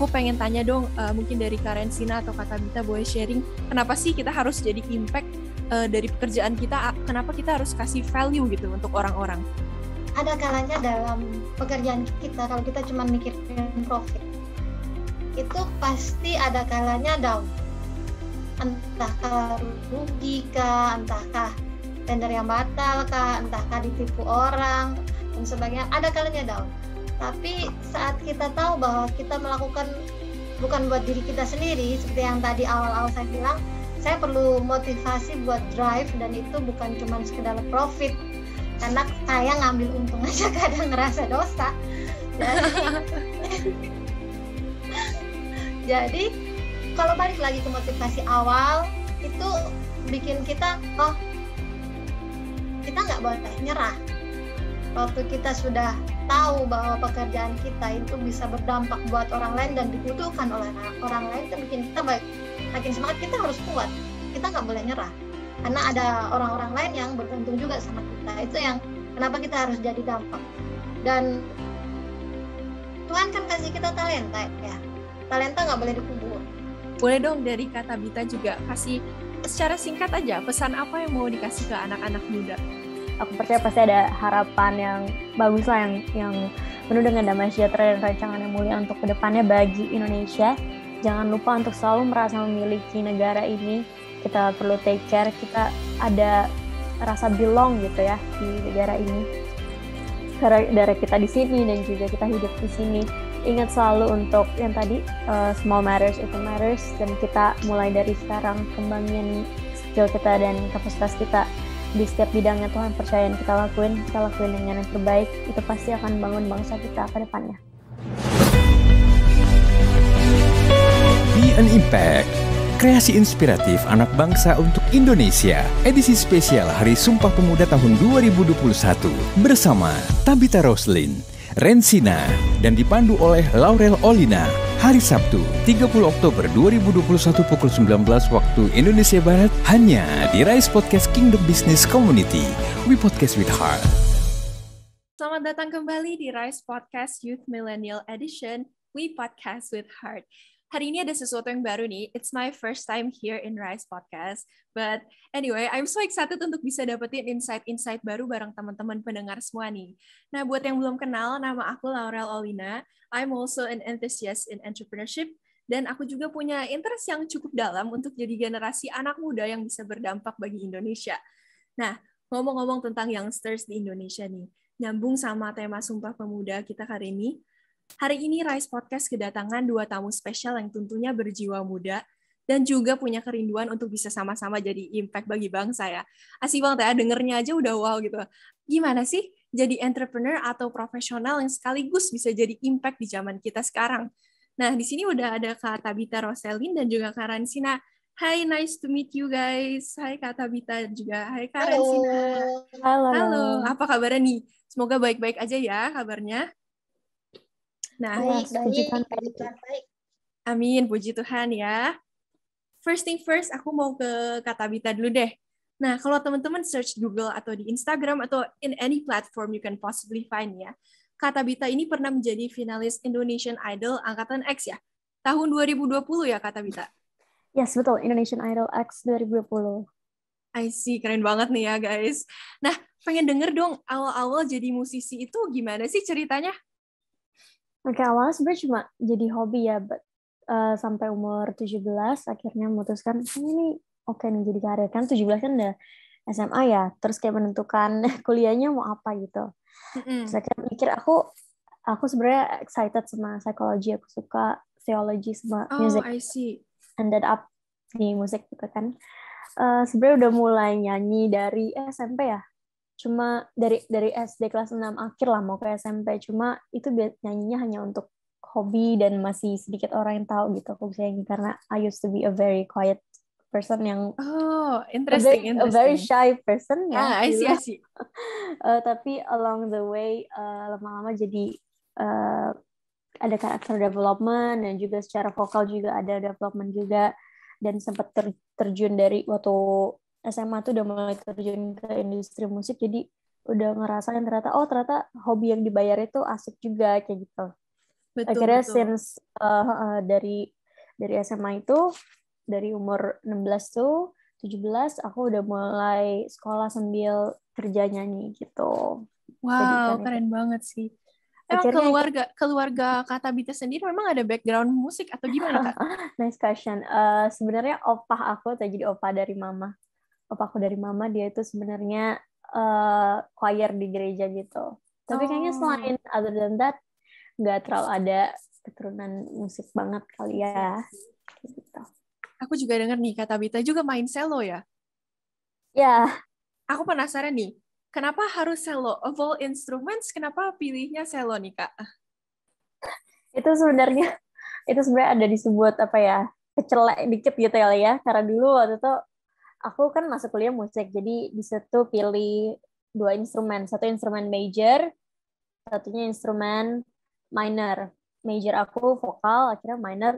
aku pengen tanya dong, mungkin dari Kak Rensina atau Kak Tabita boleh sharing, kenapa sih kita harus jadi impact dari pekerjaan kita, kenapa kita harus kasih value gitu untuk orang-orang? Ada kalanya dalam pekerjaan kita, kalau kita cuma mikirin profit, itu pasti ada kalanya down. Entahkah rugi kah, entahkah tender yang batal kah, entahkah ditipu orang, dan sebagainya, ada kalanya down. Tapi saat kita tahu bahwa kita melakukan bukan buat diri kita sendiri, seperti yang tadi awal-awal saya bilang, saya perlu motivasi buat drive, dan itu bukan cuma sekedar profit, karena saya ngambil untung aja kadang ngerasa dosa. Jadi kalau balik lagi ke motivasi awal, itu bikin kita, kita nggak boleh nyerah. Waktu kita sudah tahu bahwa pekerjaan kita itu bisa berdampak buat orang lain dan dibutuhkan oleh orang lain, itu bikin kita makin semangat. Kita harus kuat, kita nggak boleh nyerah, karena ada orang-orang lain yang bergantung juga sama kita. Itu yang kenapa kita harus jadi dampak. Dan Tuhan kan kasih kita talenta ya, talenta nggak boleh dikubur. Boleh dong dari Kak Tabita juga kasih secara singkat aja pesan apa yang mau dikasih ke anak-anak muda. Aku percaya pasti ada harapan yang bagus lah, yang penuh dengan damai sejahtera dan rancangan yang mulia untuk kedepannya bagi Indonesia. Jangan lupa untuk selalu merasa memiliki negara ini. Kita perlu take care, kita ada rasa belong gitu ya di negara ini. Karena kita di sini dan juga kita hidup di sini. Ingat selalu untuk yang tadi, small matters itu matters, dan kita mulai dari sekarang kembangin skill kita dan kapasitas kita di setiap bidangnya. Tuhan percaya yang kita lakuin dengan yang terbaik, itu pasti akan bangun bangsa kita ke depannya. Be an Impact, kreasi inspiratif anak bangsa untuk Indonesia, edisi spesial Hari Sumpah Pemuda tahun 2021 bersama Tabita Roslin, Rensina, dan dipandu oleh Laurel Olina. Hari Sabtu, 30 Oktober 2021 pukul 19 waktu Indonesia Barat, hanya di Rise Podcast Kingdom Business Community. We podcast with heart. Selamat datang kembali di Rise Podcast Youth Millennial Edition. We podcast with heart. Hari ini ada sesuatu yang baru nih. It's my first time here in Rise Podcast. But anyway, I'm so excited untuk bisa dapetin insight-insight baru bareng teman-teman pendengar semua nih. Nah, buat yang belum kenal, nama aku Laurel Olina. I'm also an enthusiast in entrepreneurship. Dan aku juga punya interest yang cukup dalam untuk jadi generasi anak muda yang bisa berdampak bagi Indonesia. Nah, ngomong-ngomong tentang youngsters di Indonesia nih, nyambung sama tema Sumpah Pemuda kita hari ini. Hari ini Rise Podcast kedatangan 2 tamu spesial yang tentunya berjiwa muda dan juga punya kerinduan untuk bisa sama-sama jadi impact bagi bangsa ya. Asik banget ya, dengernya aja udah wow gitu. Gimana sih jadi entrepreneur atau profesional yang sekaligus bisa jadi impact di zaman kita sekarang? Nah, di sini udah ada Kak Tabita Roselin dan juga Kak Rensina. Hi, nice to meet you guys. Hai Kak Tabita dan juga hai Kak Rensina. Halo, apa kabarnya nih? Semoga baik-baik aja ya kabarnya. Nah, baik. Amin, puji Tuhan ya. First thing first, aku mau ke Kak Tabita dulu deh. Nah, kalau teman-teman search Google atau di Instagram atau in any platform you can possibly find ya, Kak Tabita ini pernah menjadi finalis Indonesian Idol Angkatan X ya? Tahun 2020 ya, Kak Tabita? Yes, betul. Indonesian Idol X 2020. I see, keren banget nih ya guys. Nah, pengen denger dong, awal-awal jadi musisi itu gimana sih ceritanya? Oke, awalnya sebenarnya cuma jadi hobi ya, sampai umur 17 akhirnya memutuskan ini oke nih jadi karir. Kan 17 kan udah SMA ya, terus kayak menentukan kuliahnya mau apa gitu. Terus akhirnya mikir aku sebenarnya excited sama psikologi, aku suka theology sama music. I see. Ended up di musik gitu kan. Sebenarnya udah mulai nyanyi dari SMP ya. Cuma dari SD kelas 6 akhir lah mau ke SMP, cuma itu nyanyinya hanya untuk hobi dan masih sedikit orang yang tahu gitu aku bisa nyanyi, karena I used to be a very quiet person yang interesting. A very shy person ya. I see. Tapi along the way lama-lama jadi ada karakter development dan juga secara vokal juga ada development juga, dan sempat terjun dari waktu SMA tuh udah mulai terjun ke industri musik, jadi udah ngerasain ternyata hobi yang dibayar itu asik juga kayak gitu. Akhirnya since dari SMA itu, dari umur 16 tuh 17 aku udah mulai sekolah sambil kerja nyanyi gitu. Wow, Jadi keren banget sih. Emang akhirnya keluarga Kak Tabita sendiri memang ada background musik atau gimana, Kak? nice question. Sebenarnya opah aku jadi opah dari mama. Opahku dari mama dia itu sebenarnya choir di gereja gitu. Tapi kayaknya Oh, selain other than that nggak terlalu ada keturunan musik banget kali ya. Gitu. aku juga denger nih Kak Tabita juga main cello ya. Ya, Aku penasaran nih, kenapa harus cello? Of all instruments, kenapa pilihnya cello nih, Kak? itu sebenarnya ada disebut apa ya, kecelek dikit gitu ya, karena dulu waktu itu aku kan masuk kuliah musik, jadi di situ pilih 2 instrumen, satu instrumen major, satunya instrumen minor. Major aku vokal, akhirnya minor.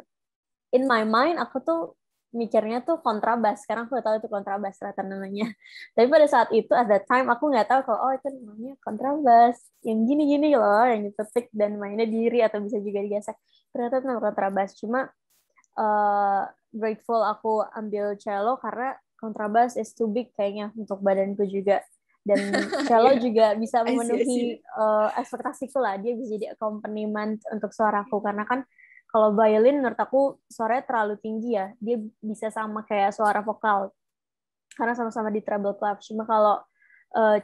In my mind aku tuh mikirnya tuh kontrabas, sekarang aku udah tahu itu kontrabas ternyata namanya. Tapi pada saat itu at that time aku nggak tahu kalau itu namanya kontrabas, yang gini-gini loh, yang ditetik dan mainnya diri atau bisa juga digesek. Ternyata itu namanya kontrabas. Cuma grateful aku ambil cello karena kontrabas is too big kayaknya untuk badanku juga, dan cello Iya, juga bisa I see. memenuhi ekspektasiku lah, dia bisa jadi accompaniment untuk suaraku karena kan kalau violin menurut aku suaranya terlalu tinggi ya, dia bisa sama kayak suara vokal karena sama-sama di treble clef. Cuma kalau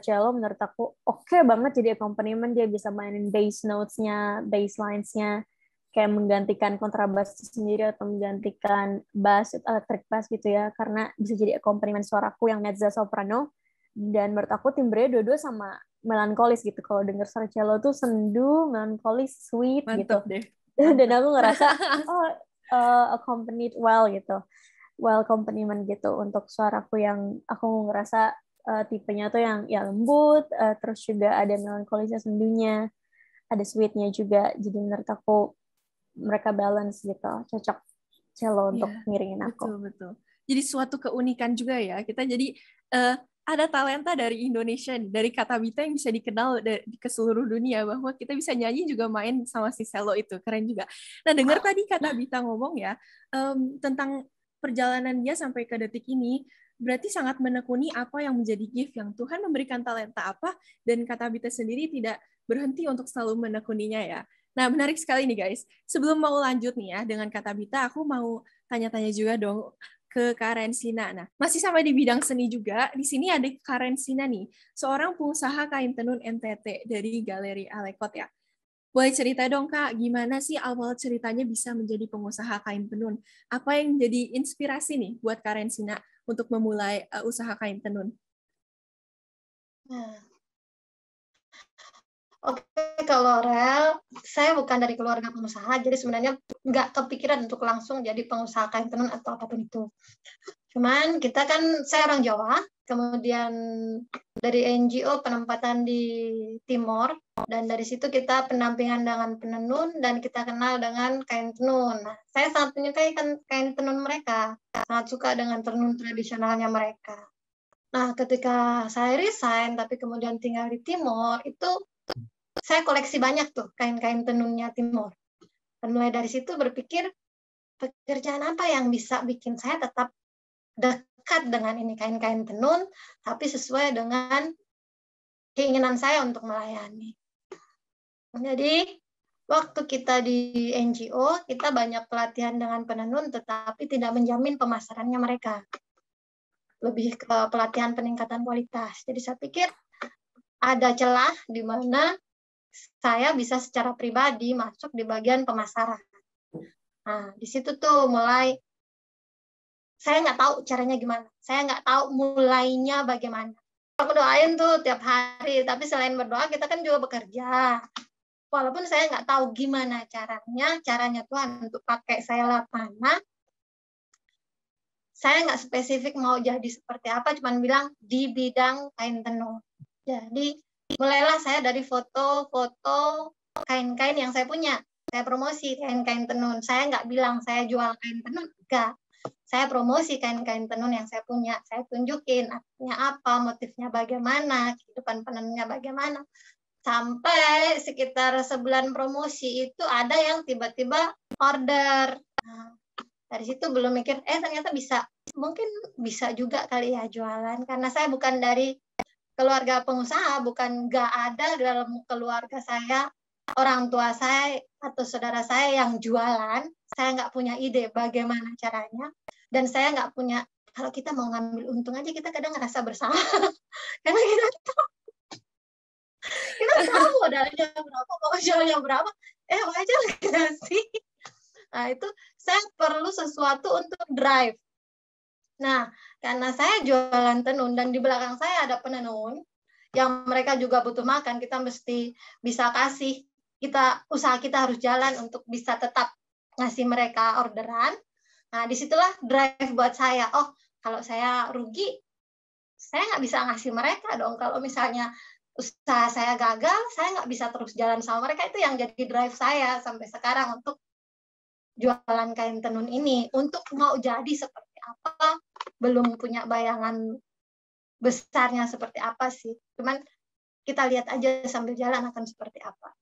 cello menurut aku oke banget jadi accompaniment, dia bisa mainin bass notes-nya, bass lines-nya, kayak menggantikan kontrabas sendiri atau menggantikan bass, electric bass gitu ya, karena bisa jadi accompaniment suaraku yang mezzo soprano. Dan menurut aku timbrenya dua-dua sama melankolis gitu. Kalau denger suara cello tuh sendu, melankolis, sweet gitu. Mantap deh. Dan Mantap. aku ngerasa oh accompanied well gitu, well accompaniment gitu untuk suaraku yang aku ngerasa tipenya tuh yang ya lembut, terus juga ada melankolisnya, sendunya, ada sweetnya juga. Jadi menurut aku mereka balance gitu, cocok cello Iya, untuk ngiringin aku. betul, betul. Jadi suatu keunikan juga ya. Kita jadi eh, ada talenta dari Indonesia, nih, dari Kak Tabita yang bisa dikenal ke seluruh dunia bahwa kita bisa nyanyi juga main sama si cello itu. Keren juga. Nah, dengar tadi Kak Tabita ngomong ya tentang perjalanannya sampai ke detik ini, berarti sangat menekuni apa yang menjadi gift yang Tuhan memberikan talenta apa, dan Kak Tabita sendiri tidak berhenti untuk selalu menekuninya ya. Nah, menarik sekali nih guys. Sebelum mau lanjut nih ya dengan Kak Tabita, aku mau tanya-tanya juga dong ke Kak Rensina. Nah, masih sama di bidang seni juga. Di sini ada Kak Rensina nih, seorang pengusaha kain tenun NTT dari Galeri Alekot ya. Boleh cerita dong Kak, gimana sih awal ceritanya bisa menjadi pengusaha kain tenun? Apa yang jadi inspirasi nih buat Kak Rensina untuk memulai usaha kain tenun? Nah, oke, kalau Rel, saya bukan dari keluarga pengusaha, jadi sebenarnya nggak kepikiran untuk langsung jadi pengusaha kain tenun atau apapun itu. Cuman kita kan, saya orang Jawa, kemudian dari NGO penempatan di Timor, dan dari situ kita pendampingan dengan penenun, dan kita kenal dengan kain tenun. Nah, saya sangat menyukai kain tenun mereka, sangat suka dengan tenun tradisionalnya mereka. Nah, ketika saya resign, tapi kemudian tinggal di Timor, itu saya koleksi banyak tuh kain-kain tenunnya Timor. Dan mulai dari situ berpikir, pekerjaan apa yang bisa bikin saya tetap dekat dengan ini kain-kain tenun, tapi sesuai dengan keinginan saya untuk melayani. Jadi, waktu kita di NGO, kita banyak pelatihan dengan penenun, tetapi tidak menjamin pemasarannya mereka. Lebih ke pelatihan peningkatan kualitas. Jadi saya pikir ada celah di mana saya bisa secara pribadi masuk di bagian pemasaran. Nah, di situ tuh mulai, saya nggak tahu caranya gimana. Saya nggak tahu mulainya bagaimana. Aku doain tuh tiap hari, tapi selain berdoa, kita kan juga bekerja. Walaupun saya nggak tahu gimana caranya Tuhan untuk pakai saya lewat mana, saya nggak spesifik mau jadi seperti apa, cuman bilang di bidang kain tenun. Jadi, mulailah saya dari foto-foto kain-kain yang saya punya. Saya promosi kain-kain tenun. Saya nggak bilang saya jual kain tenun, enggak. Saya promosi kain-kain tenun yang saya punya. Saya tunjukin artinya apa, motifnya bagaimana, kehidupan penenunnya bagaimana. Sampai sekitar sebulan promosi itu ada yang tiba-tiba order. Nah, dari situ belum mikir, ternyata bisa. Mungkin bisa juga kali ya jualan. Karena saya bukan dari keluarga pengusaha, bukan nggak ada dalam keluarga saya, orang tua saya atau saudara saya yang jualan. Saya nggak punya ide bagaimana caranya. Dan saya nggak punya, kalau kita mau ngambil untung aja kita kadang ngerasa bersalah. Karena kita tahu modalnya berapa, mau jualnya berapa, wajar nggak sih? Nah, itu saya perlu sesuatu untuk drive. Nah, karena saya jualan tenun dan di belakang saya ada penenun yang mereka juga butuh makan, kita mesti bisa kasih, usaha kita harus jalan untuk bisa tetap ngasih mereka orderan. Nah, disitulah drive buat saya. Oh, kalau saya rugi, saya nggak bisa ngasih mereka dong. Kalau misalnya usaha saya gagal, saya nggak bisa terus jalan sama mereka. Itu yang jadi drive saya sampai sekarang untuk jualan kain tenun ini. Untuk mau jadi seperti apa, belum punya bayangan besarnya seperti apa sih. Cuman kita lihat aja sambil jalan akan seperti apa.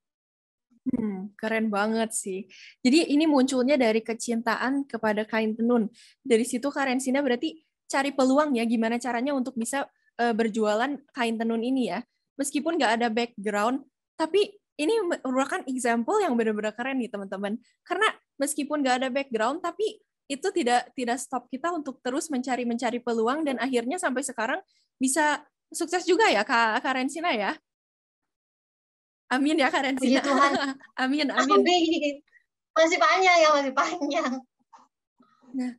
Keren banget sih. Jadi ini munculnya dari kecintaan kepada kain tenun. Dari situ Kak Rensina berarti cari peluang ya gimana caranya untuk bisa berjualan kain tenun ini ya. Meskipun nggak ada background, tapi ini merupakan example yang benar-benar keren nih teman-teman. Karena meskipun nggak ada background, tapi itu tidak stop kita untuk terus mencari peluang dan akhirnya sampai sekarang bisa sukses juga ya Kak Rensina ya. Amin ya Kak Rensina. Puji Tuhan. Amin. Masih panjang. Nah,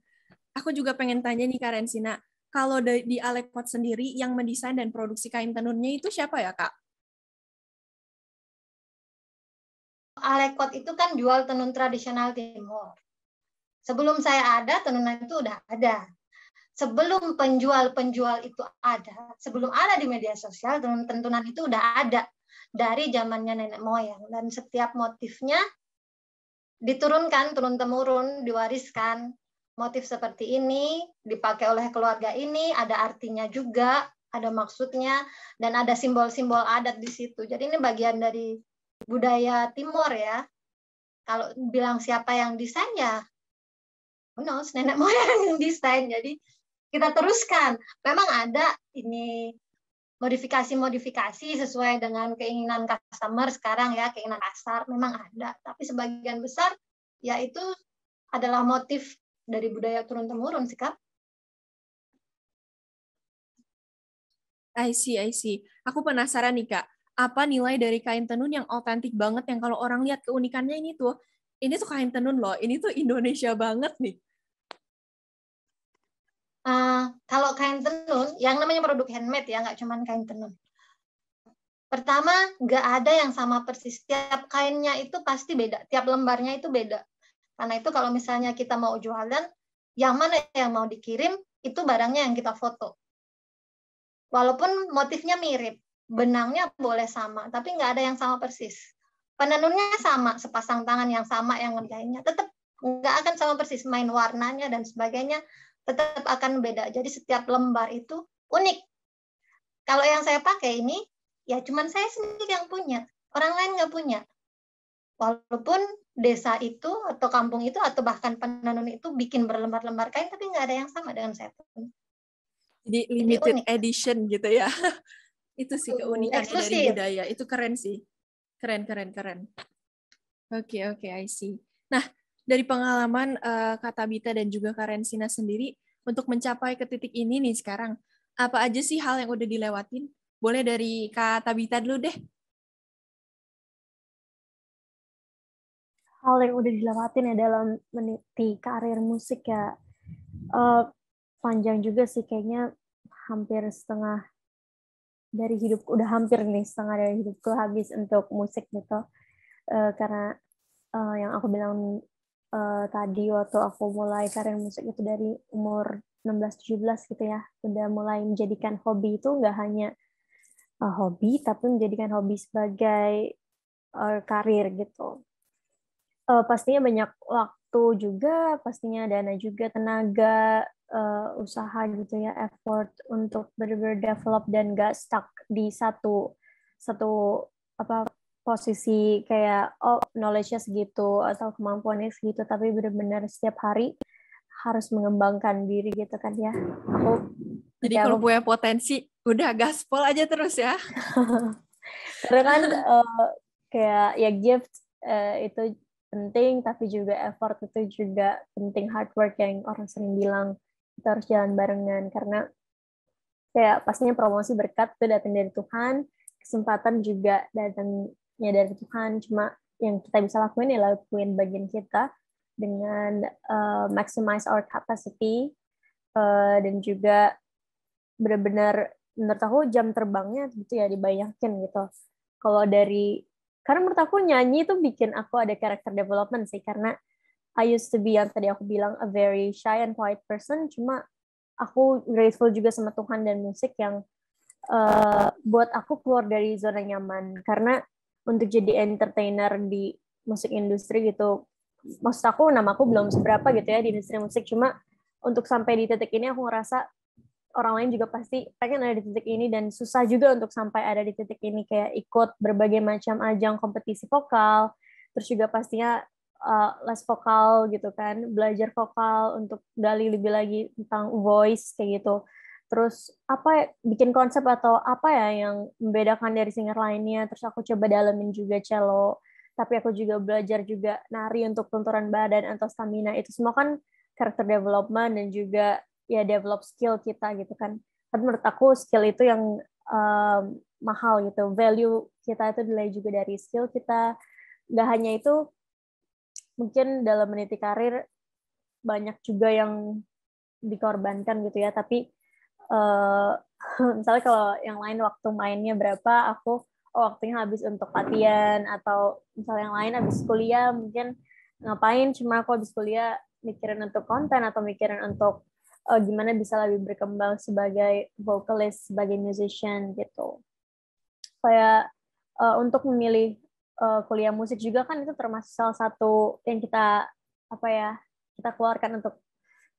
aku juga pengen tanya nih Kak Rensina, kalau di Alekot sendiri yang mendesain dan produksi kain tenunnya itu siapa ya Kak? Alekot itu kan jual tenun tradisional Timur. Sebelum saya ada, tenunan itu udah ada. Sebelum penjual itu ada, sebelum ada di media sosial, tenun-tenunan itu udah ada dari zamannya nenek moyang. Dan setiap motifnya diturunkan, turun-temurun, diwariskan. Motif seperti ini dipakai oleh keluarga ini, ada artinya juga, ada maksudnya, dan ada simbol-simbol adat di situ. Jadi ini bagian dari budaya Timur ya. Kalau bilang siapa yang desain ya, nenek moyang yang desain. Jadi kita teruskan. Memang ada ini modifikasi sesuai dengan keinginan customer sekarang ya, keinginan pasar memang ada. Tapi sebagian besar ya itu adalah motif dari budaya turun-temurun sih Kak. I see. Aku penasaran nih Kak, apa nilai dari kain tenun yang otentik banget yang kalau orang lihat keunikannya ini tuh kain tenun loh, ini tuh Indonesia banget nih. Kalau kain tenun, yang namanya produk handmade ya, nggak cuma kain tenun. Pertama, nggak ada yang sama persis. Tiap kainnya itu pasti beda. Tiap lembarnya itu beda. Karena itu kalau misalnya kita mau jualan, yang mana yang mau dikirim, itu barangnya yang kita foto. Walaupun motifnya mirip, benangnya boleh sama, tapi nggak ada yang sama persis. Penenunnya sama, sepasang tangan yang sama yang ngerjainnya, tetap nggak akan sama persis. Main warnanya dan sebagainya, tetap akan beda. Jadi setiap lembar itu unik. Kalau yang saya pakai ini, ya cuman saya sendiri yang punya. Orang lain nggak punya. Walaupun desa itu, atau kampung itu, atau bahkan penenun itu bikin berlembar-lembar kain, tapi nggak ada yang sama dengan saya punya. Jadi limited edition gitu ya. Itu sih keunikan dari budaya. Itu keren sih. Keren. Oke, I see. Nah, dari pengalaman Kak Tabita dan juga Kak Rensina sendiri, untuk mencapai ke titik ini nih sekarang, apa aja sih hal yang udah dilewatin? Boleh dari Kak Tabita dulu deh. Hal yang udah dilewatin ya dalam meniti karir musik ya, panjang juga sih, kayaknya hampir setengah dari hidupku, udah hampir nih setengah dari hidupku habis untuk musik gitu. Karena yang aku bilang tadi, waktu aku mulai karir musik itu dari umur 16-17 gitu ya, udah mulai menjadikan hobi itu nggak hanya hobi, tapi menjadikan hobi sebagai karir gitu. Pastinya banyak waktu juga, pastinya dana juga, tenaga, usaha gitu ya, effort untuk benar-benar develop dan nggak stuck di satu apa posisi kayak knowledge-nya segitu atau kemampuannya segitu, tapi benar-benar setiap hari harus mengembangkan diri gitu kan ya. Jadi kalau punya potensi udah gaspol aja terus ya. Karena kan kayak ya gift itu penting, tapi juga effort itu juga penting, hard work yang orang sering bilang kita harus jalan barengan, karena kayak pastinya promosi berkat itu datang dari Tuhan, kesempatan juga datangnya dari Tuhan, cuma yang kita bisa lakuin ya lakuin bagian kita dengan maximize our capacity, dan juga benar-benar menurut aku jam terbangnya gitu ya dibayangin gitu. Kalau karena menurut aku nyanyi itu bikin aku ada character development sih, karena I used to be yang tadi aku bilang a very shy and quiet person, cuma aku grateful juga sama Tuhan dan musik yang buat aku keluar dari zona nyaman, karena untuk jadi entertainer di musik industri gitu, maksud aku nama aku belum seberapa gitu ya di industri musik, cuma untuk sampai di titik ini aku ngerasa orang lain juga pasti pengen ada di titik ini, dan susah juga untuk sampai ada di titik ini, kayak ikut berbagai macam ajang kompetisi vokal, terus juga pastinya les vokal gitu kan, belajar vokal untuk gali lebih lagi tentang voice kayak gitu. Terus bikin konsep atau apa ya yang membedakan dari singer lainnya, terus aku coba dalemin juga cello, tapi aku juga belajar juga nari untuk lenturan badan atau stamina, itu semua kan character development dan juga ya develop skill kita gitu kan. Tapi menurut aku skill itu yang mahal gitu, value kita itu nilai juga dari skill kita. Nggak hanya itu, mungkin dalam meniti karir banyak juga yang dikorbankan gitu ya, tapi misalnya kalau yang lain waktu mainnya berapa, aku waktunya habis untuk latihan, atau misalnya yang lain habis kuliah mungkin ngapain, cuma aku habis kuliah mikirin untuk konten atau mikirin untuk gimana bisa lebih berkembang sebagai vocalist, sebagai musician gitu. Kayak untuk memilih kuliah musik juga kan itu termasuk salah satu yang kita kita keluarkan untuk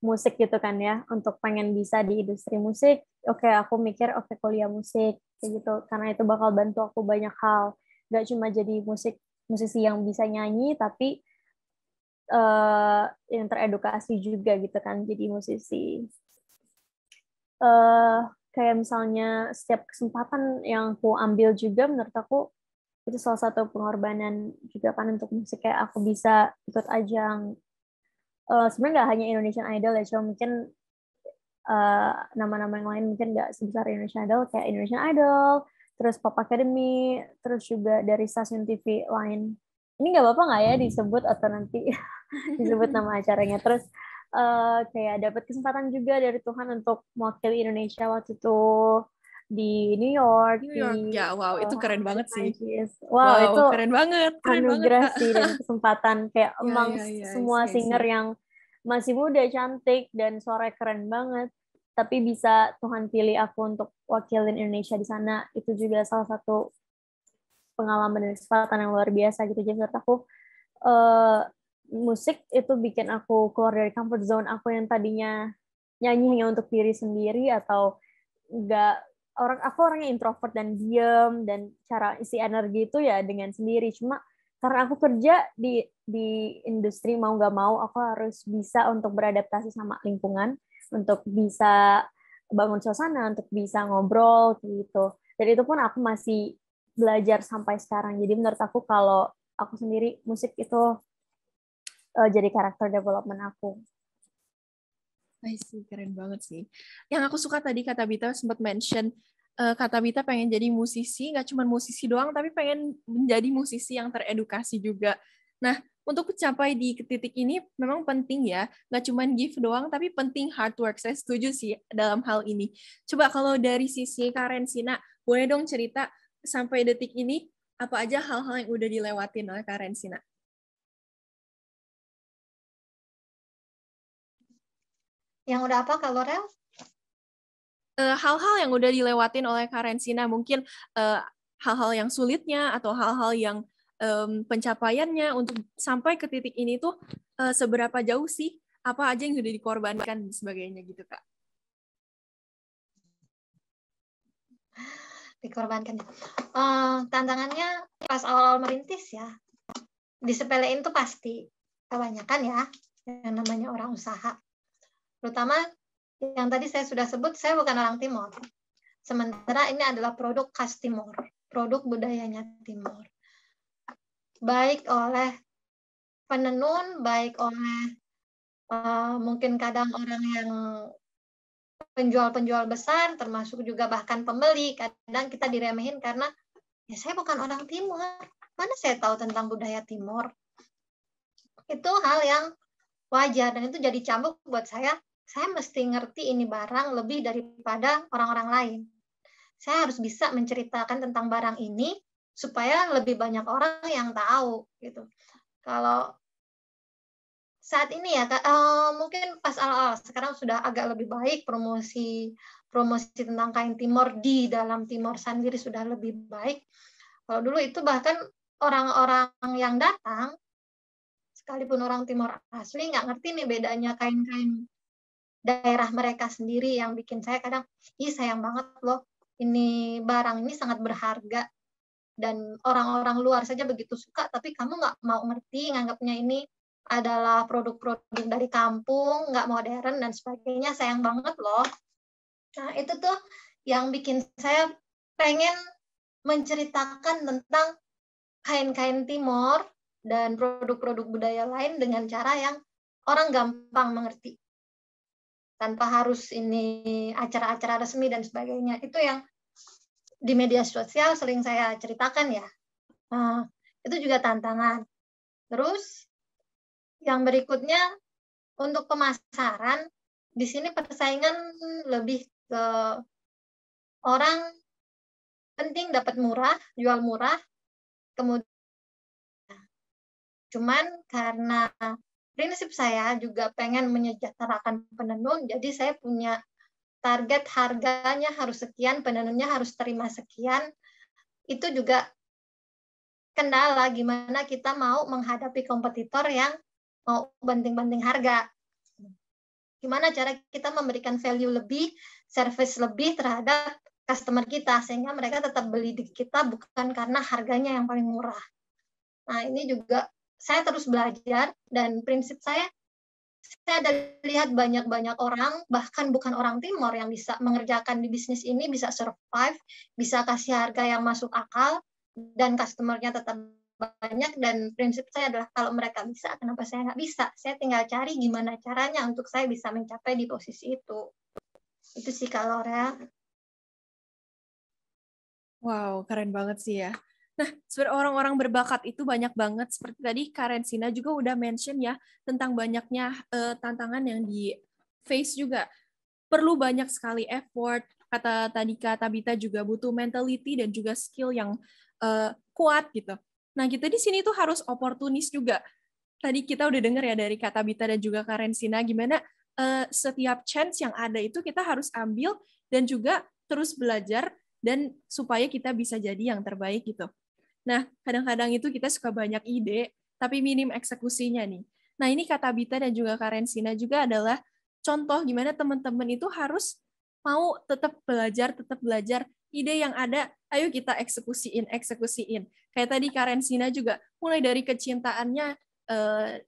musik gitu kan ya, untuk pengen bisa di industri musik. Oke, aku mikir kuliah musik kayak gitu, karena itu bakal bantu aku banyak hal, gak cuma jadi musisi yang bisa nyanyi, tapi yang teredukasi juga gitu kan jadi musisi. Kayak misalnya setiap kesempatan yang aku ambil juga menurut aku itu salah satu pengorbanan juga kan untuk musik, kayak aku bisa ikut ajang sebenarnya nggak hanya Indonesian Idol ya, cuma mungkin nama-nama yang lain mungkin nggak sebesar Indonesian Idol, kayak Indonesian Idol, terus Pop Academy, terus juga dari stasiun TV lain. Ini nggak apa-apa nggak ya disebut atau nanti disebut nama acaranya? Terus kayak dapat kesempatan juga dari Tuhan untuk mewakili Indonesia waktu itu di New York, Ya, wow, itu keren banget sih. Wow, itu keren banget, anugerah Kak. sih, dan kesempatan kayak among semua singer yang masih muda, cantik, dan suara keren banget, tapi bisa Tuhan pilih aku untuk wakilin Indonesia di sana, itu juga salah satu pengalaman dan kesempatan yang luar biasa gitu. Jadi menurut aku musik itu bikin aku keluar dari comfort zone aku yang tadinya nyanyi hanya untuk diri sendiri, atau enggak, aku orangnya introvert dan diam, dan cara isi energi itu ya dengan sendiri. Cuma karena aku kerja di industri, mau nggak mau aku harus bisa untuk beradaptasi sama lingkungan, untuk bisa bangun suasana, untuk bisa ngobrol gitu. Dan itu pun aku masih belajar sampai sekarang. Jadi menurut aku kalau aku sendiri, musik itu jadi karakter development aku. Sih, keren banget sih. Yang aku suka tadi Kak Tabita sempat mention, Kak Tabita pengen jadi musisi, nggak cuma musisi doang, tapi pengen menjadi musisi yang teredukasi juga. Nah, untuk mencapai di titik ini memang penting ya, nggak cuma gift doang, tapi penting hard work. Saya setuju sih dalam hal ini. Coba kalau dari sisi Kak Rensina, boleh dong cerita sampai detik ini, apa aja hal-hal yang udah dilewatin oleh Kak Rensina? Yang udah apa kalau Rel? Hal-hal yang udah dilewatin oleh Kak Rensina, mungkin hal-hal yang sulitnya atau hal-hal yang pencapaiannya untuk sampai ke titik ini tuh seberapa jauh sih? Apa aja yang sudah dikorbankan dan sebagainya gitu, Kak? dikorbankan. Tantangannya pas awal merintis ya, disepelein tuh pasti kebanyakan ya yang namanya orang usaha. Terutama yang tadi saya sudah sebut, saya bukan orang Timor. Sementara ini adalah produk khas Timor, produk budayanya Timor. Baik oleh penenun, baik oleh mungkin kadang orang yang penjual-penjual besar, termasuk juga bahkan pembeli, kadang kita diremehin karena ya saya bukan orang Timur, mana saya tahu tentang budaya Timur. Itu hal yang wajar dan itu jadi cambuk buat saya mesti ngerti ini barang lebih daripada orang-orang lain. Saya harus bisa menceritakan tentang barang ini supaya lebih banyak orang yang tahu gitu. Kalau saat ini ya, mungkin pas awal-awal, sekarang sudah agak lebih baik promosi tentang kain Timor di dalam Timor sendiri sudah lebih baik. Kalau dulu itu bahkan orang-orang yang datang, sekalipun orang Timor asli, nggak ngerti nih bedanya kain-kain daerah mereka sendiri yang bikin saya kadang, ih sayang banget loh, ini barang ini sangat berharga dan orang-orang luar saja begitu suka, tapi kamu nggak mau ngerti, nganggapnya ini adalah produk-produk dari kampung, nggak modern dan sebagainya, sayang banget loh. Nah itu tuh yang bikin saya pengen menceritakan tentang kain-kain Timor dan produk-produk budaya lain dengan cara yang orang gampang mengerti. Tanpa harus ini acara-acara resmi dan sebagainya. Itu yang di media sosial sering saya ceritakan ya. Nah, itu juga tantangan. Terus yang berikutnya untuk pemasaran, di sini persaingan lebih ke orang penting dapat murah, jual murah, kemudian cuman karena prinsip saya juga pengen menyejahterakan penenun, jadi saya punya target harganya harus sekian, penenunnya harus terima sekian. Itu juga kendala gimana kita mau menghadapi kompetitor yang mau banting-banting harga. Gimana cara kita memberikan value lebih, service lebih terhadap customer kita, sehingga mereka tetap beli di kita bukan karena harganya yang paling murah. Nah, ini juga saya terus belajar, dan prinsip saya ada lihat banyak-banyak orang, bahkan bukan orang Timor, yang bisa mengerjakan di bisnis ini, bisa survive, bisa kasih harga yang masuk akal, dan customer-nya tetap banyak. Dan prinsip saya adalah kalau mereka bisa, kenapa saya nggak bisa? Saya tinggal cari gimana caranya untuk saya bisa mencapai di posisi itu. Itu sih kalau Rea. Wow, keren banget sih ya. Nah, sebenarnya orang-orang berbakat itu banyak banget. Seperti tadi Karensina juga udah mention ya, tentang banyaknya tantangan yang di face juga. Perlu banyak sekali effort. Kata tadi Kak Tabita juga butuh mentality dan juga skill yang kuat gitu. Nah, kita di sini tuh harus oportunis juga. Tadi kita udah denger ya dari Kak Tabita dan juga Karensina, gimana setiap chance yang ada itu kita harus ambil dan juga terus belajar dan supaya kita bisa jadi yang terbaik gitu. Nah, kadang-kadang itu kita suka banyak ide, tapi minim eksekusinya nih. Nah, ini Kak Tabita dan juga Karensina juga adalah contoh gimana teman-teman itu harus mau tetap belajar, ide yang ada, ayo kita eksekusiin. Kayak tadi Karensina juga, mulai dari kecintaannya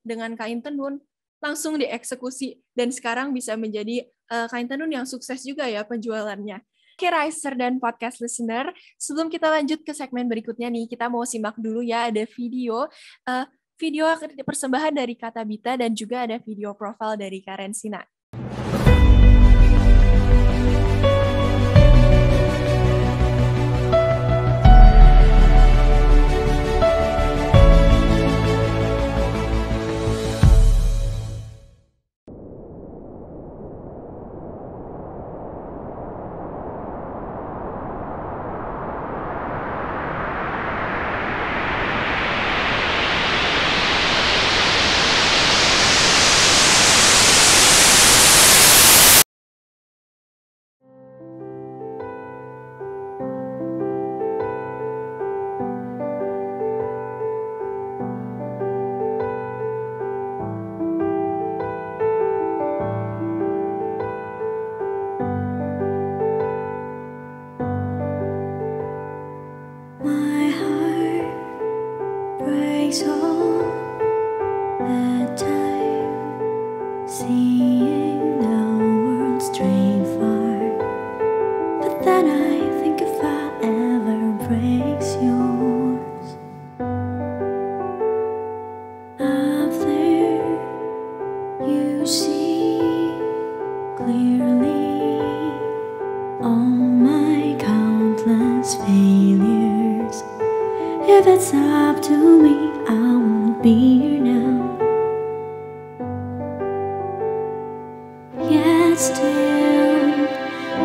dengan kain tenun, langsung dieksekusi, dan sekarang bisa menjadi kain tenun yang sukses juga ya penjualannya. Oke, Riser dan podcast listener, sebelum kita lanjut ke segmen berikutnya nih, kita mau simak dulu ya, ada video persembahan dari Kak Tabita dan juga ada video profil dari Karensina. seeing the world stray far. But then I think if I ever breaks yours, up there you see clearly all my countless failures. If it's up to me, I won't be here now. Yet still,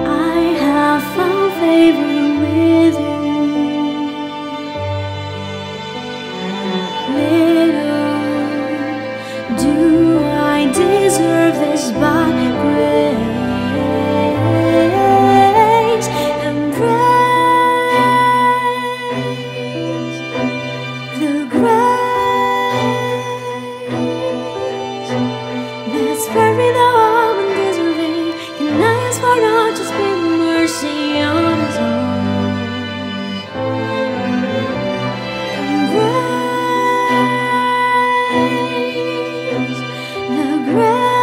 I have found favor with you. Little do I deserve this, but grace and praise, the grace that's very low. Can I ask for not just be mercy on His own? And grace, the grace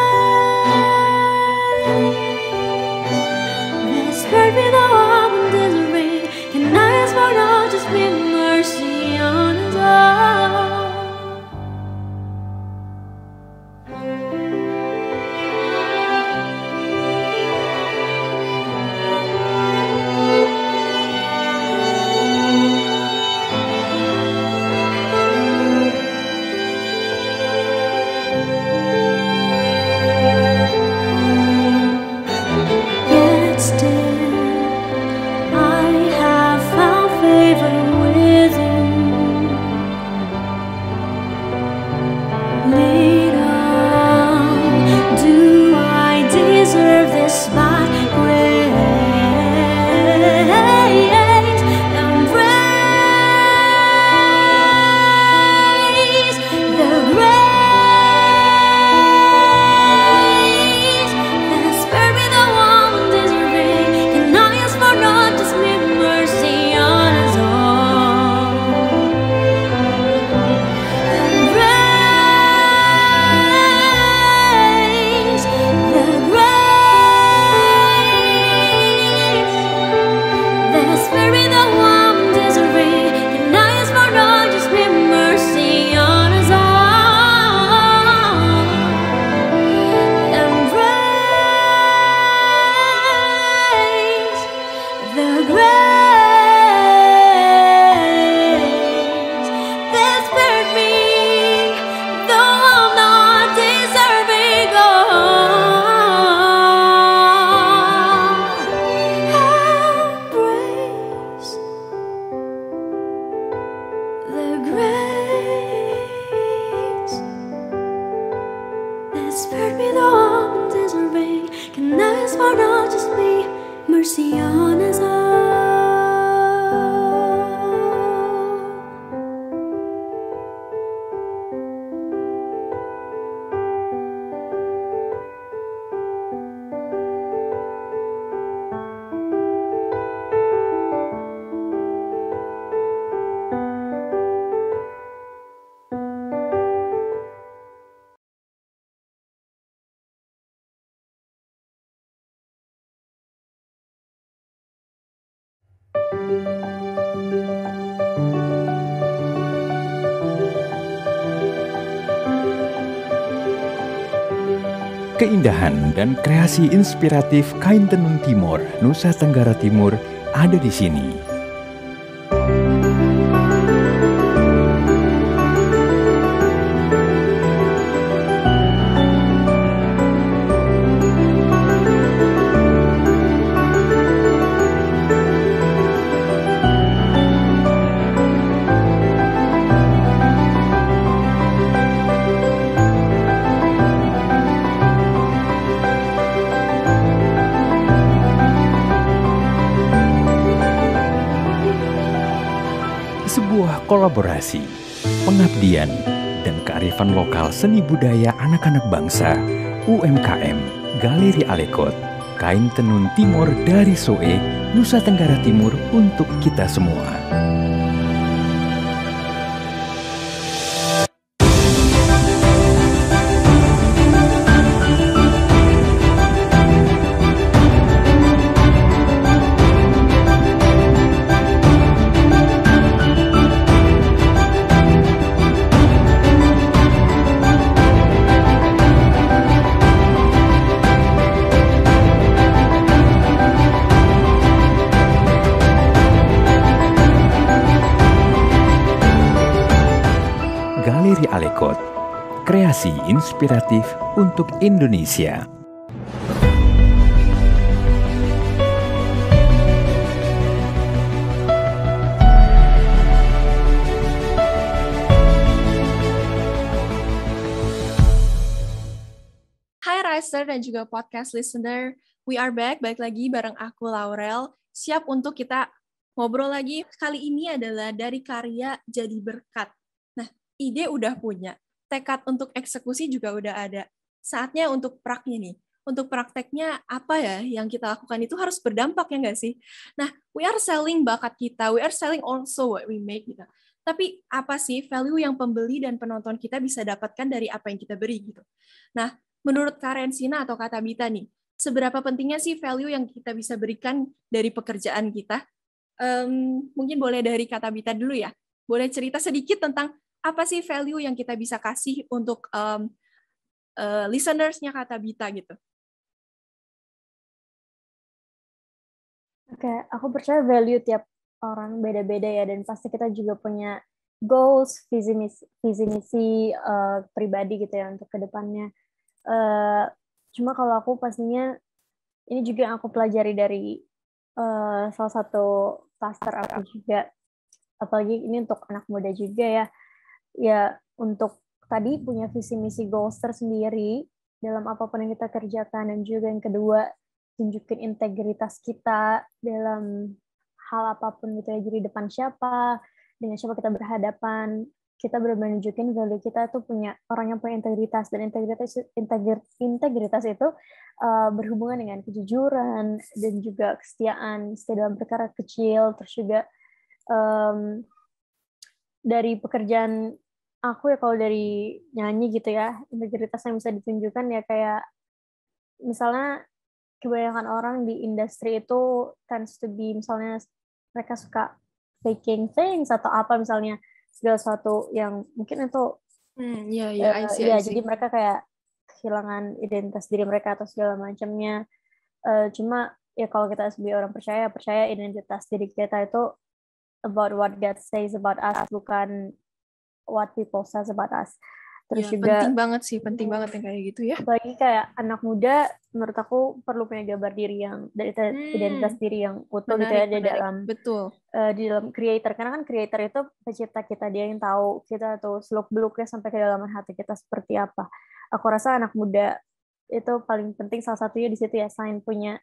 that spared me though I wouldn't deserve. Can I ask for not just be mercy on His own? Yet still, I have found favor with you. Little do I deserve this, but grace and praise, the grace that spared me though I wouldn't deserve. Can I ask for not just me mercy on His own? And grace, the grace that spared me though I wouldn't deserve. Can I ask for not just me mercy on His own? And praise, the grace that spared me, though I'm not deserving. Embrace the grace that spared me, though I'm deserving. Can I ask for not just me mercy on His own? Keindahan dan kreasi inspiratif kain tenun Timor, Nusa Tenggara Timur ada di sini. Sebuah kolaborasi, pengabdian, dan kearifan lokal seni budaya anak-anak bangsa, UMKM, Galeri Alekot, kain tenun Timor dari Soe, Nusa Tenggara Timur untuk kita semua. kreasi inspiratif untuk Indonesia. Hai Riser dan juga podcast listener, we are back, balik lagi bareng aku Laurel, siap untuk kita ngobrol lagi. Kali ini adalah dari karya Jadi Berkat. Nah, ide udah punya, tekad untuk eksekusi juga udah ada. Saatnya untuk praknya nih. Untuk prakteknya apa ya yang kita lakukan itu harus berdampak ya nggak sih? Nah, we are selling bakat kita, we are selling also what we make gitu. Tapi apa sih value yang pembeli dan penonton kita bisa dapatkan dari apa yang kita beri gitu? Nah, menurut Kak Rensina atau Kak Tabita nih, seberapa pentingnya sih value yang kita bisa berikan dari pekerjaan kita? Mungkin boleh dari Kak Tabita dulu ya. Boleh cerita sedikit tentang apa sih value yang kita bisa kasih untuk listeners-nya Kak Tabita gitu. Oke, aku percaya value tiap orang beda-beda ya, dan pasti kita juga punya goals, visi misi pribadi gitu ya untuk kedepannya. Cuma kalau aku pastinya ini juga yang aku pelajari dari salah satu pastor aku juga, apalagi ini untuk anak muda juga ya untuk tadi punya visi misi goals tersendiri dalam apapun yang kita kerjakan, dan juga yang kedua tunjukin integritas kita dalam hal apapun gitu ya, jadi depan siapa, dengan siapa kita berhadapan, kita benar-benar nunjukin value kita tuh punya orang yang punya integritas, dan integritas itu berhubungan dengan kejujuran dan juga kesetiaan, setia dalam perkara kecil. Terus juga dari pekerjaan aku ya, kalau dari nyanyi gitu ya, integritas yang bisa ditunjukkan ya kayak misalnya kebanyakan orang di industri itu tends to be, misalnya mereka suka faking things atau apa, misalnya segala sesuatu yang mungkin itu I see. jadi mereka kayak kehilangan identitas diri mereka atau segala macamnya. Cuma ya kalau kita sebagai orang percaya identitas diri kita itu about what God says about us, bukan what people says about us. Terus ya, juga penting banget yang kayak gitu ya. Bagi kayak anak muda, menurut aku perlu punya gambar diri yang dari identitas diri yang utuh gitu ya, di dalam creator. Karena kan creator itu pencipta kita, dia yang tahu kita tuh seluk-beluknya sampai ke dalam hati kita seperti apa. Aku rasa anak muda itu paling penting, salah satunya di situ ya, selain punya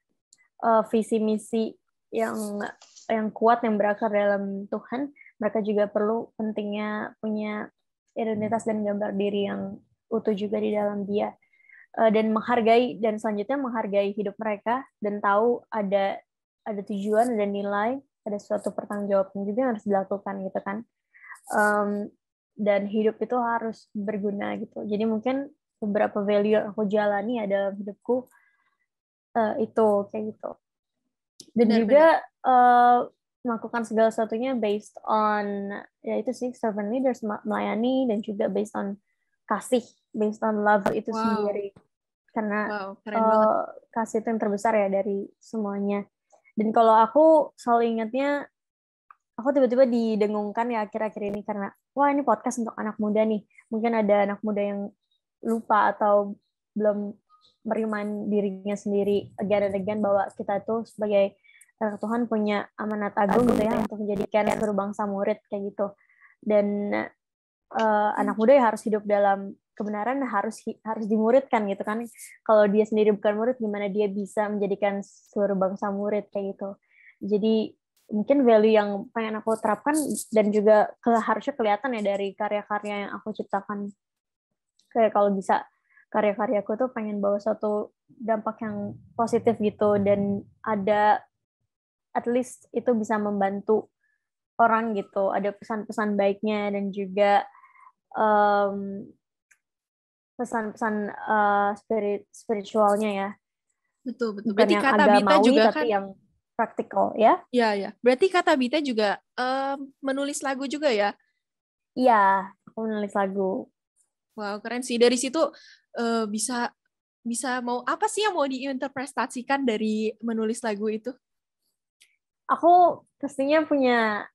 visi misi yang kuat yang berakar dalam Tuhan, mereka juga perlu pentingnya punya identitas dan gambar diri yang utuh juga di dalam dia, dan selanjutnya menghargai hidup mereka, dan tahu ada tujuan, ada nilai, ada suatu pertanggungjawaban juga yang harus dilakukan gitu kan. Dan hidup itu harus berguna gitu. Jadi mungkin beberapa value yang aku jalani ya dalam hidupku itu kayak gitu. Dan juga melakukan segala sesuatunya based on ya itu sih, servant leaders, melayani, dan juga based on kasih, based on love itu sendiri, karena kasih itu yang terbesar ya dari semuanya. Dan kalau aku selalu ingatnya, aku tiba-tiba didengungkan ya akhir-akhir ini, karena wah ini podcast untuk anak muda nih, mungkin ada anak muda yang lupa atau belum merimain dirinya sendiri again and again bahwa kita tuh sebagai Tuhan punya amanat agung gitu ya, untuk menjadikan seluruh bangsa murid kayak gitu. Dan anak muda ya harus hidup dalam kebenaran, harus dimuridkan gitu kan. Kalau dia sendiri bukan murid, gimana dia bisa menjadikan seluruh bangsa murid kayak gitu. Jadi mungkin value yang pengen aku terapkan, dan juga harusnya kelihatan ya dari karya-karya yang aku ciptakan. Kayak kalau bisa karya-karyaku tuh pengen bawa suatu dampak yang positif gitu, dan ada at least itu bisa membantu orang gitu, ada pesan-pesan baiknya, dan juga pesan-pesan spiritualnya ya. Betul. Bukan Berarti yang kata Bita juga tapi yang praktikal ya. Iya. Berarti kata Bita juga menulis lagu juga ya? Iya, aku menulis lagu. Wow, keren sih. Dari situ bisa mau apa sih yang mau diinterpretasikan dari menulis lagu itu? Aku pastinya punya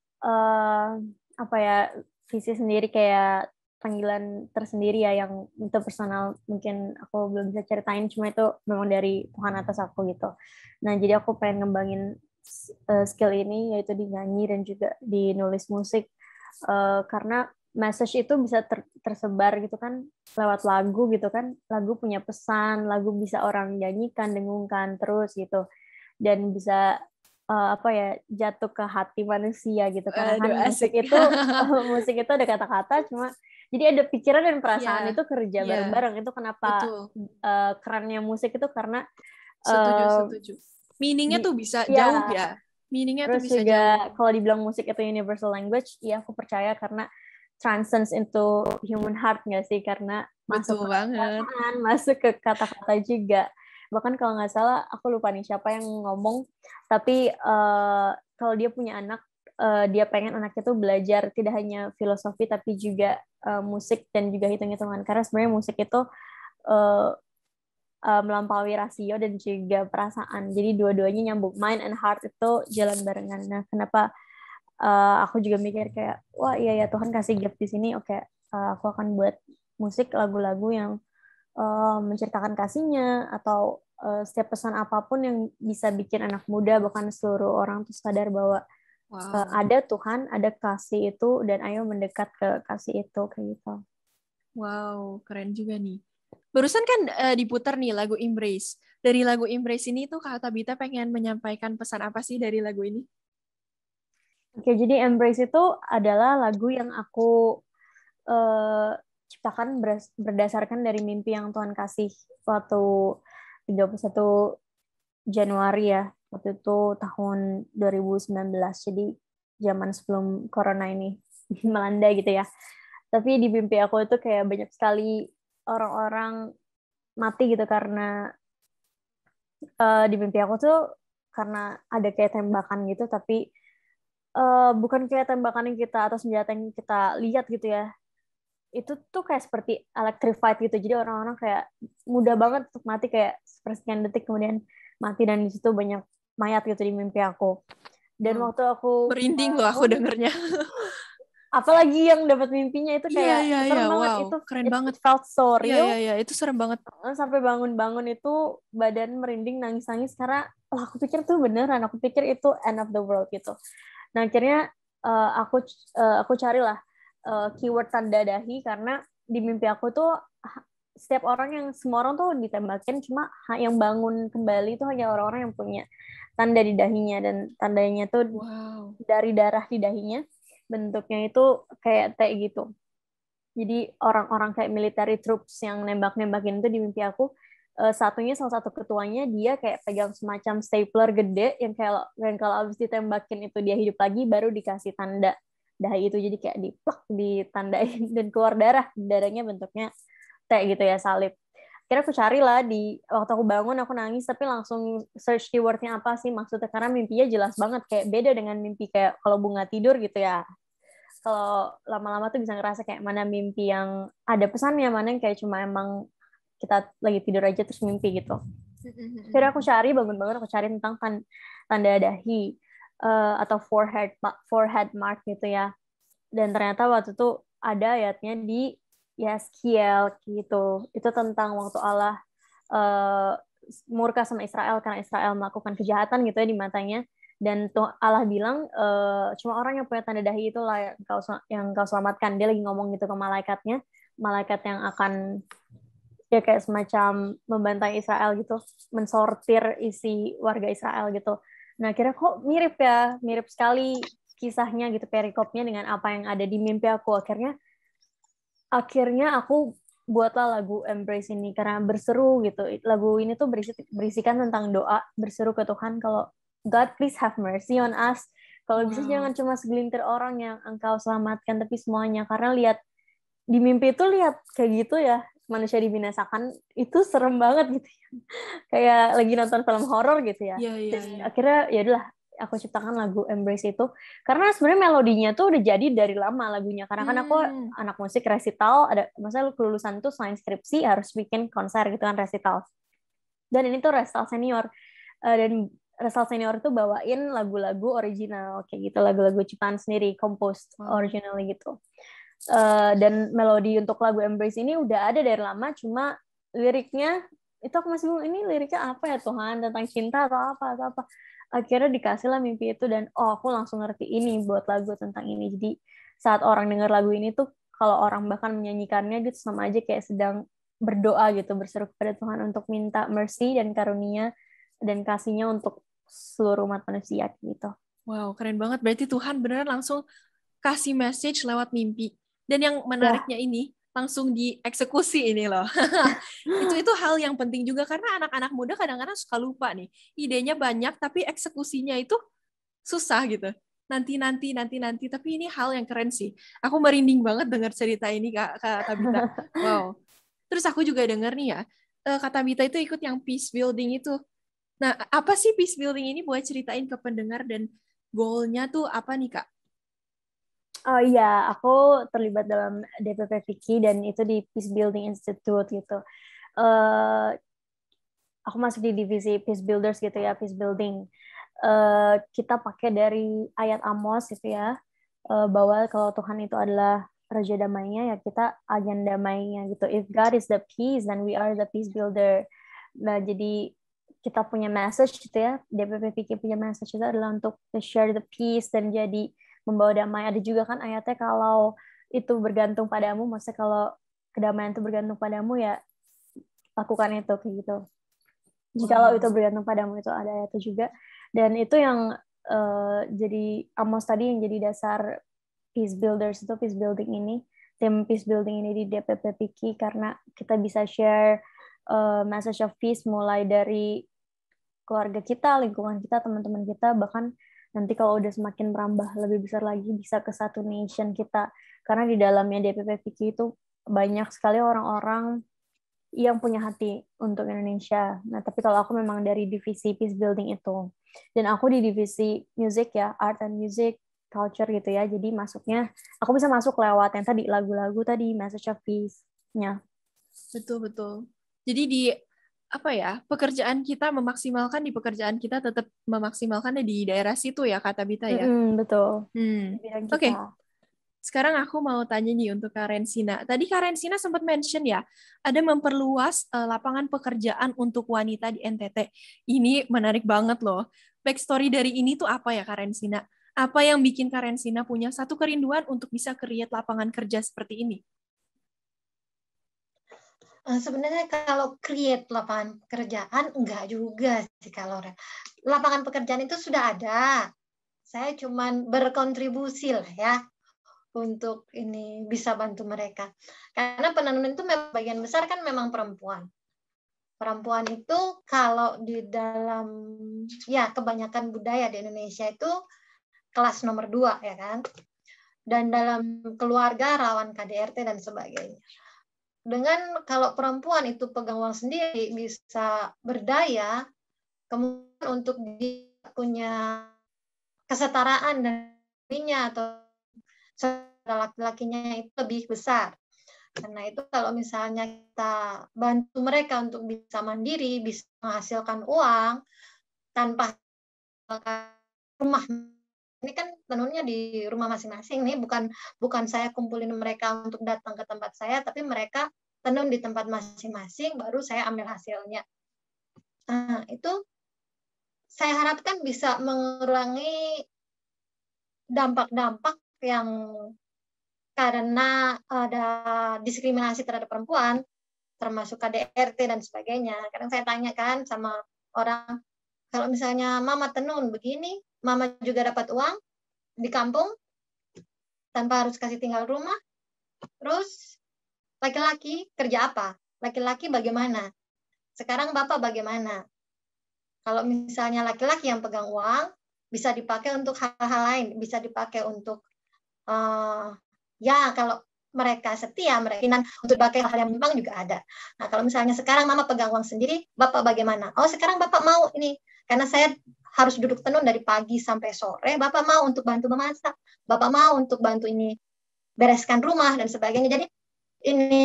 visi sendiri, kayak panggilan tersendiri ya, yang itu personal, mungkin aku belum bisa ceritain, cuma itu memang dari Tuhan atas aku gitu. Nah, jadi aku pengen ngembangin skill ini, yaitu di nyanyi dan juga di nulis musik, karena message itu bisa tersebar gitu kan lewat lagu gitu kan, lagu punya pesan, lagu bisa orang nyanyikan, dengungkan terus gitu, dan bisa apa ya, jatuh ke hati manusia gitu, karena kan musik asik. itu musik itu ada kata-kata, cuma jadi ada pikiran dan perasaan Iya, itu kerja iya, bareng-bareng. Itu kenapa betul. kerennya musik itu, karena Setuju. Meaning-nya tuh bisa jauh ya. ya. Meaning-nya tuh Terus bisa juga jauh. kalau dibilang musik itu universal language, ya aku percaya, karena transcends into human heart nggak sih, karena masuk Betul ke banget. perasaan, masuk ke kata-kata juga. Bahkan kalau nggak salah, aku lupa nih siapa yang ngomong, tapi kalau dia punya anak, dia pengen anaknya tuh belajar tidak hanya filosofi tapi juga musik dan juga hitung-hitungan, karena sebenarnya musik itu uh, melampaui rasio dan juga perasaan. Jadi dua-duanya nyambung, mind and heart itu jalan barengan. Nah, kenapa aku juga mikir kayak, wah iya ya, Tuhan kasih gift di sini, oke, aku akan buat musik, lagu-lagu yang menceritakan kasihnya, atau setiap pesan apapun yang bisa bikin anak muda, bahkan seluruh orang tuh sadar bahwa ada Tuhan, ada kasih itu, dan ayo mendekat ke kasih itu, kayak gitu. Wow, keren juga nih. Barusan kan diputar nih lagu Embrace. Dari lagu Embrace ini tuh Kak Tabita pengen menyampaikan pesan apa sih dari lagu ini? Oke, jadi Embrace itu adalah lagu yang aku ciptakan berdasarkan dari mimpi yang Tuhan kasih waktu 31 Januari ya, waktu itu tahun 2019, jadi zaman sebelum corona ini melanda gitu ya. Tapi di mimpi aku itu kayak banyak sekali orang-orang mati gitu, karena di mimpi aku tuh karena ada kayak tembakan gitu, tapi bukan kayak tembakan yang kita atau senjata yang kita lihat gitu ya. Itu tuh kayak seperti electrified gitu. Jadi orang-orang kayak mudah banget untuk mati, kayak sepersekian detik kemudian mati, dan di situ banyak mayat gitu di mimpi aku. Dan waktu aku merinding loh aku dengernya. apalagi yang dapat mimpinya itu kayak Iya. serem banget. Wow, Itu keren banget. felt so real. Iya, itu serem banget. Sampai bangun-bangun itu badan merinding, nangis-nangis, karena aku pikir tuh beneran, aku pikir itu end of the world gitu. Nah, akhirnya aku carilah keyword tanda dahi, karena di mimpi aku tuh setiap orang, yang semua orang tuh ditembakin, cuma yang bangun kembali itu hanya orang-orang yang punya tanda di dahinya, dan tandanya tuh dari darah di dahinya, bentuknya itu kayak T gitu. Jadi orang-orang kayak military troops yang nembak-nembakin itu di mimpi aku, salah satu ketuanya dia kayak pegang semacam stapler gede yang kalau abis ditembakin itu dia hidup lagi, baru dikasih tanda dahi itu, jadi kayak ditandain dan keluar darahnya bentuknya T gitu ya, salib. Akhirnya aku carilah, waktu aku bangun aku nangis, tapi langsung search keywordnya apa sih maksudnya, karena mimpinya jelas banget kayak beda dengan mimpi kayak kalau bunga tidur gitu ya. Kalau lama-lama tuh bisa ngerasa kayak mana mimpi yang ada pesannya, mana yang kayak cuma emang kita lagi tidur aja terus mimpi gitu. Akhirnya aku cari, bangun-bangun aku cari tentang tanda dahi atau forehead mark gitu ya. Dan ternyata waktu itu ada ayatnya di Yeskiel gitu. Itu tentang waktu Allah murka sama Israel karena Israel melakukan kejahatan gitu ya di matanya. Dan tuh Allah bilang cuma orang yang punya tanda dahi itu lah yang kau selamatkan. Dia lagi ngomong gitu ke malaikatnya, malaikat yang akan ya kayak semacam membantai Israel gitu, mensortir isi warga Israel gitu. Nah, kira kok mirip sekali kisahnya gitu, perikopnya dengan apa yang ada di mimpi aku. Akhirnya aku buatlah lagu Embrace ini karena berseru gitu. Lagu ini tuh berisikan tentang doa, berseru ke Tuhan kalau God please have mercy on us. Kalau bisa jangan cuma segelintir orang yang Engkau selamatkan, tapi semuanya. Karena lihat di mimpi itu kayak gitu ya, manusia dibinasakan, itu serem banget gitu ya. Kayak lagi nonton film horor gitu ya. Iya. Akhirnya ya udahlah, aku ciptakan lagu Embrace itu karena sebenarnya melodinya tuh udah jadi dari lama lagunya, karena kan aku anak musik resital, maksudnya kelulusan tuh selain skripsi harus bikin konser gitu kan, resital. Dan ini tuh resital senior, dan resital senior tuh bawain lagu-lagu original kayak gitu, lagu-lagu ciptaan sendiri, composed originally gitu. Dan melodi untuk lagu Embrace ini udah ada dari lama, cuma liriknya itu aku masih bingung, ini liriknya apa ya Tuhan, tentang cinta atau apa. Akhirnya dikasih lah mimpi itu, dan aku langsung ngerti ini buat lagu tentang ini. Jadi saat orang dengar lagu ini tuh, kalau orang bahkan menyanyikannya gitu, sama aja kayak sedang berdoa gitu, berseru kepada Tuhan untuk minta mercy dan karunia dan kasihnya untuk seluruh umat manusia gitu. Wow, keren banget. Berarti Tuhan beneran langsung kasih message lewat mimpi. Dan yang menariknya ini, langsung dieksekusi ini loh. Itu hal yang penting juga, karena anak-anak muda kadang-kadang suka lupa nih. Idenya banyak, tapi eksekusinya itu susah gitu. Nanti. Tapi ini hal yang keren sih. Aku merinding banget dengar cerita ini, Kak Tabita. Wow. Terus aku juga dengar nih ya, Kak Tabita itu ikut yang peace building itu. Nah, apa sih peace building ini? Buat ceritain ke pendengar, dan goalnya tuh apa nih, Kak? Oh iya, aku terlibat dalam DPP Vicky dan itu di Peace Building Institute gitu. Aku masuk di divisi Peace Builders gitu ya, Peace Building. Kita pakai dari ayat Amos gitu ya, bahwa kalau Tuhan itu adalah Raja damainya, ya kita agen damainya gitu. If God is the peace, then we are the peace builder. Nah, jadi kita punya message gitu ya, DPP Vicky punya message itu adalah untuk to share the peace dan jadi membawa damai. Ada juga kan ayatnya, kalau itu bergantung padamu, maksudnya kalau kedamaian itu bergantung padamu, ya lakukan itu kayak gitu. Jikalau itu bergantung padamu, itu ada ayatnya juga. Dan itu yang jadi Amos tadi yang jadi dasar Peace Builders itu, Peace Building ini, tim Peace Building ini di DPP Vicky, karena kita bisa share message of peace mulai dari keluarga kita, lingkungan kita, teman-teman kita, bahkan nanti kalau udah semakin merambah lebih besar lagi bisa ke satu nation kita. Karena di dalamnya DPP Vicky itu banyak sekali orang-orang yang punya hati untuk Indonesia. Nah, tapi kalau aku memang dari divisi Peace Building itu. Dan aku di divisi music ya, art and music, culture gitu ya. Jadi masuknya, aku bisa masuk lewat yang tadi, lagu-lagu tadi, message of peace-nya. Betul. Jadi di pekerjaan kita memaksimalkan, di pekerjaan kita tetap memaksimalkannya di daerah situ ya, Kak Tabita ya. Betul. Oke. Sekarang aku mau tanya nih untuk Kak Rensina. Tadi Kak Rensina sempat mention ya, ada memperluas lapangan pekerjaan untuk wanita di NTT. Ini menarik banget loh. Backstory dari ini tuh apa ya, Kak Rensina? Apa yang bikin Kak Rensina punya satu kerinduan untuk bisa create lapangan kerja seperti ini? Sebenarnya kalau create lapangan pekerjaan, enggak juga sih kalau lapangan pekerjaan itu sudah ada. Saya cuman berkontribusi lah ya untuk ini bisa bantu mereka. Karena penenun itu memang bagian besar kan memang perempuan. Perempuan itu kalau di dalam ya kebanyakan budaya di Indonesia itu kelas nomor 2 ya kan. Dan dalam keluarga rawan KDRT dan sebagainya. Dengan kalau perempuan itu pegang uang sendiri bisa berdaya, kemudian untuk dia punya kesetaraan dan atau laki-lakinya itu lebih besar. Karena itu kalau misalnya kita bantu mereka untuk bisa mandiri, bisa menghasilkan uang tanpa rumah. Ini kan tenunnya di rumah masing-masing nih, bukan saya kumpulin mereka untuk datang ke tempat saya, tapi mereka tenun di tempat masing-masing, baru saya ambil hasilnya. Nah, itu saya harapkan bisa mengurangi dampak-dampak yang karena ada diskriminasi terhadap perempuan, termasuk KDRT dan sebagainya. Kadang saya tanyakan sama orang, kalau misalnya mama tenun begini, mama juga dapat uang di kampung tanpa harus kasih tinggal rumah. Terus laki-laki kerja apa? Laki-laki bagaimana? Sekarang bapak bagaimana? Kalau misalnya laki-laki yang pegang uang, bisa dipakai untuk hal-hal lain, bisa dipakai untuk ya kalau mereka setia, mereka untuk pakai hal yang memang juga ada. Nah, kalau misalnya sekarang mama pegang uang sendiri, bapak bagaimana? Oh, sekarang bapak mau ini, karena saya harus duduk tenun dari pagi sampai sore, bapak mau untuk bantu memasak, bapak mau untuk bantu ini bereskan rumah dan sebagainya. Jadi ini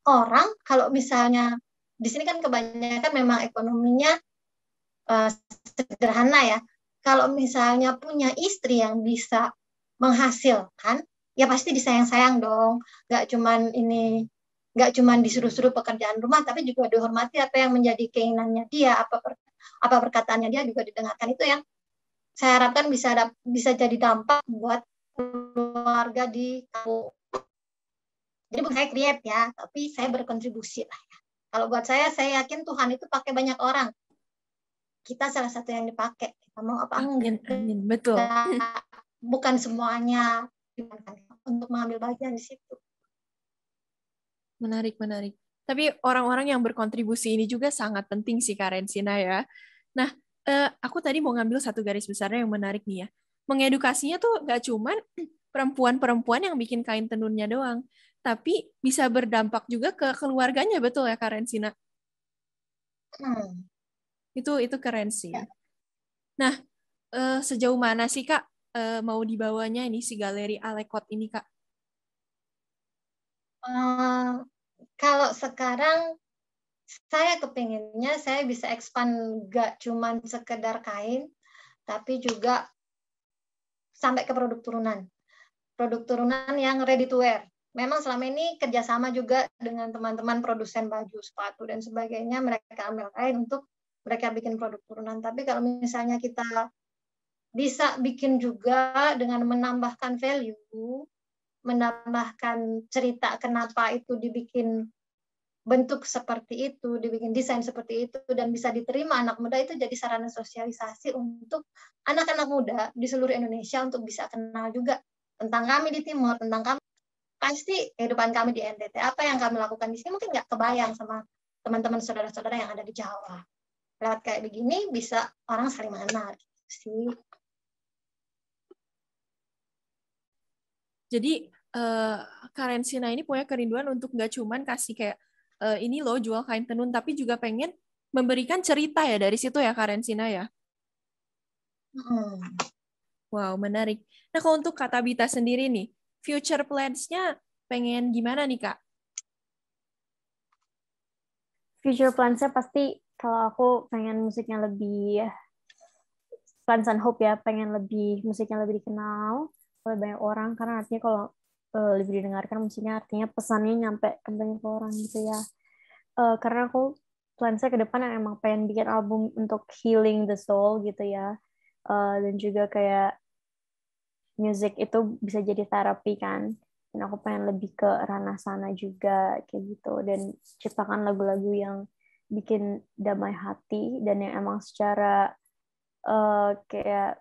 orang kalau misalnya di sini kan kebanyakan memang ekonominya sederhana ya. Kalau misalnya punya istri yang bisa menghasilkan, ya pasti disayang-sayang dong. Nggak cuman disuruh-suruh pekerjaan rumah, tapi juga dihormati apa yang menjadi keinginannya dia, apa perkataannya dia juga didengarkan. Itu yang saya harapkan bisa jadi dampak buat keluarga di kampung. Jadi bukan saya create ya, tapi saya berkontribusi lah ya. Kalau buat saya yakin Tuhan itu pakai banyak orang. Kita salah satu yang dipakai. Kita mau apa Amin, enggak? amin. Betul. Bukan semuanya untuk mengambil bagian di situ. Menarik, menarik. Tapi orang-orang yang berkontribusi ini juga sangat penting sih, Kak Rensina ya. Nah, aku tadi mau ngambil satu garis besarnya yang menarik nih ya. Mengedukasinya tuh nggak cuman perempuan-perempuan yang bikin kain tenunnya doang, tapi bisa berdampak juga ke keluarganya, betul ya, Kak Rensina? Itu keren sih. Ya. Nah, sejauh mana sih, Kak, mau dibawanya ini si galeri Alekot ini, Kak? Kalau sekarang saya kepinginnya saya bisa expand gak cuman sekedar kain, tapi juga sampai ke produk turunan yang ready to wear. Memang selama ini kerjasama juga dengan teman-teman produsen baju, sepatu dan sebagainya, mereka ambil kain untuk mereka bikin produk turunan. Tapi kalau misalnya kita bisa bikin juga dengan menambahkan value, menambahkan cerita kenapa itu dibikin bentuk seperti itu, dibikin desain seperti itu, dan bisa diterima anak muda, itu jadi sarana sosialisasi untuk anak-anak muda di seluruh Indonesia untuk bisa kenal juga tentang kami di Timur, tentang kami, pasti kehidupan kami di NTT, apa yang kami lakukan di sini mungkin nggak kebayang sama teman-teman saudara-saudara yang ada di Jawa. Lewat kayak begini bisa orang saling mengenal sih. Jadi Kak Rensina ini punya kerinduan untuk nggak cuman kasih kayak ini loh jual kain tenun, tapi juga pengen memberikan cerita ya dari situ ya Kak Rensina ya. Wow, menarik. Nah, kalau untuk Kak Tabita sendiri nih, future plans-nya pengen gimana nih, Kak? Future plans-nya pasti kalau aku pengen musiknya lebih plans and hope ya, pengen musiknya lebih dikenal oleh banyak orang, karena artinya kalau lebih didengarkan musiknya artinya pesannya nyampe ke banyak orang gitu ya. Karena aku plans-nya ke depan yang emang pengen bikin album untuk healing the soul gitu ya. Dan juga kayak music itu bisa jadi terapi kan, dan aku pengen lebih ke ranah sana juga kayak gitu, dan ciptakan lagu-lagu yang bikin damai hati dan yang emang secara kayak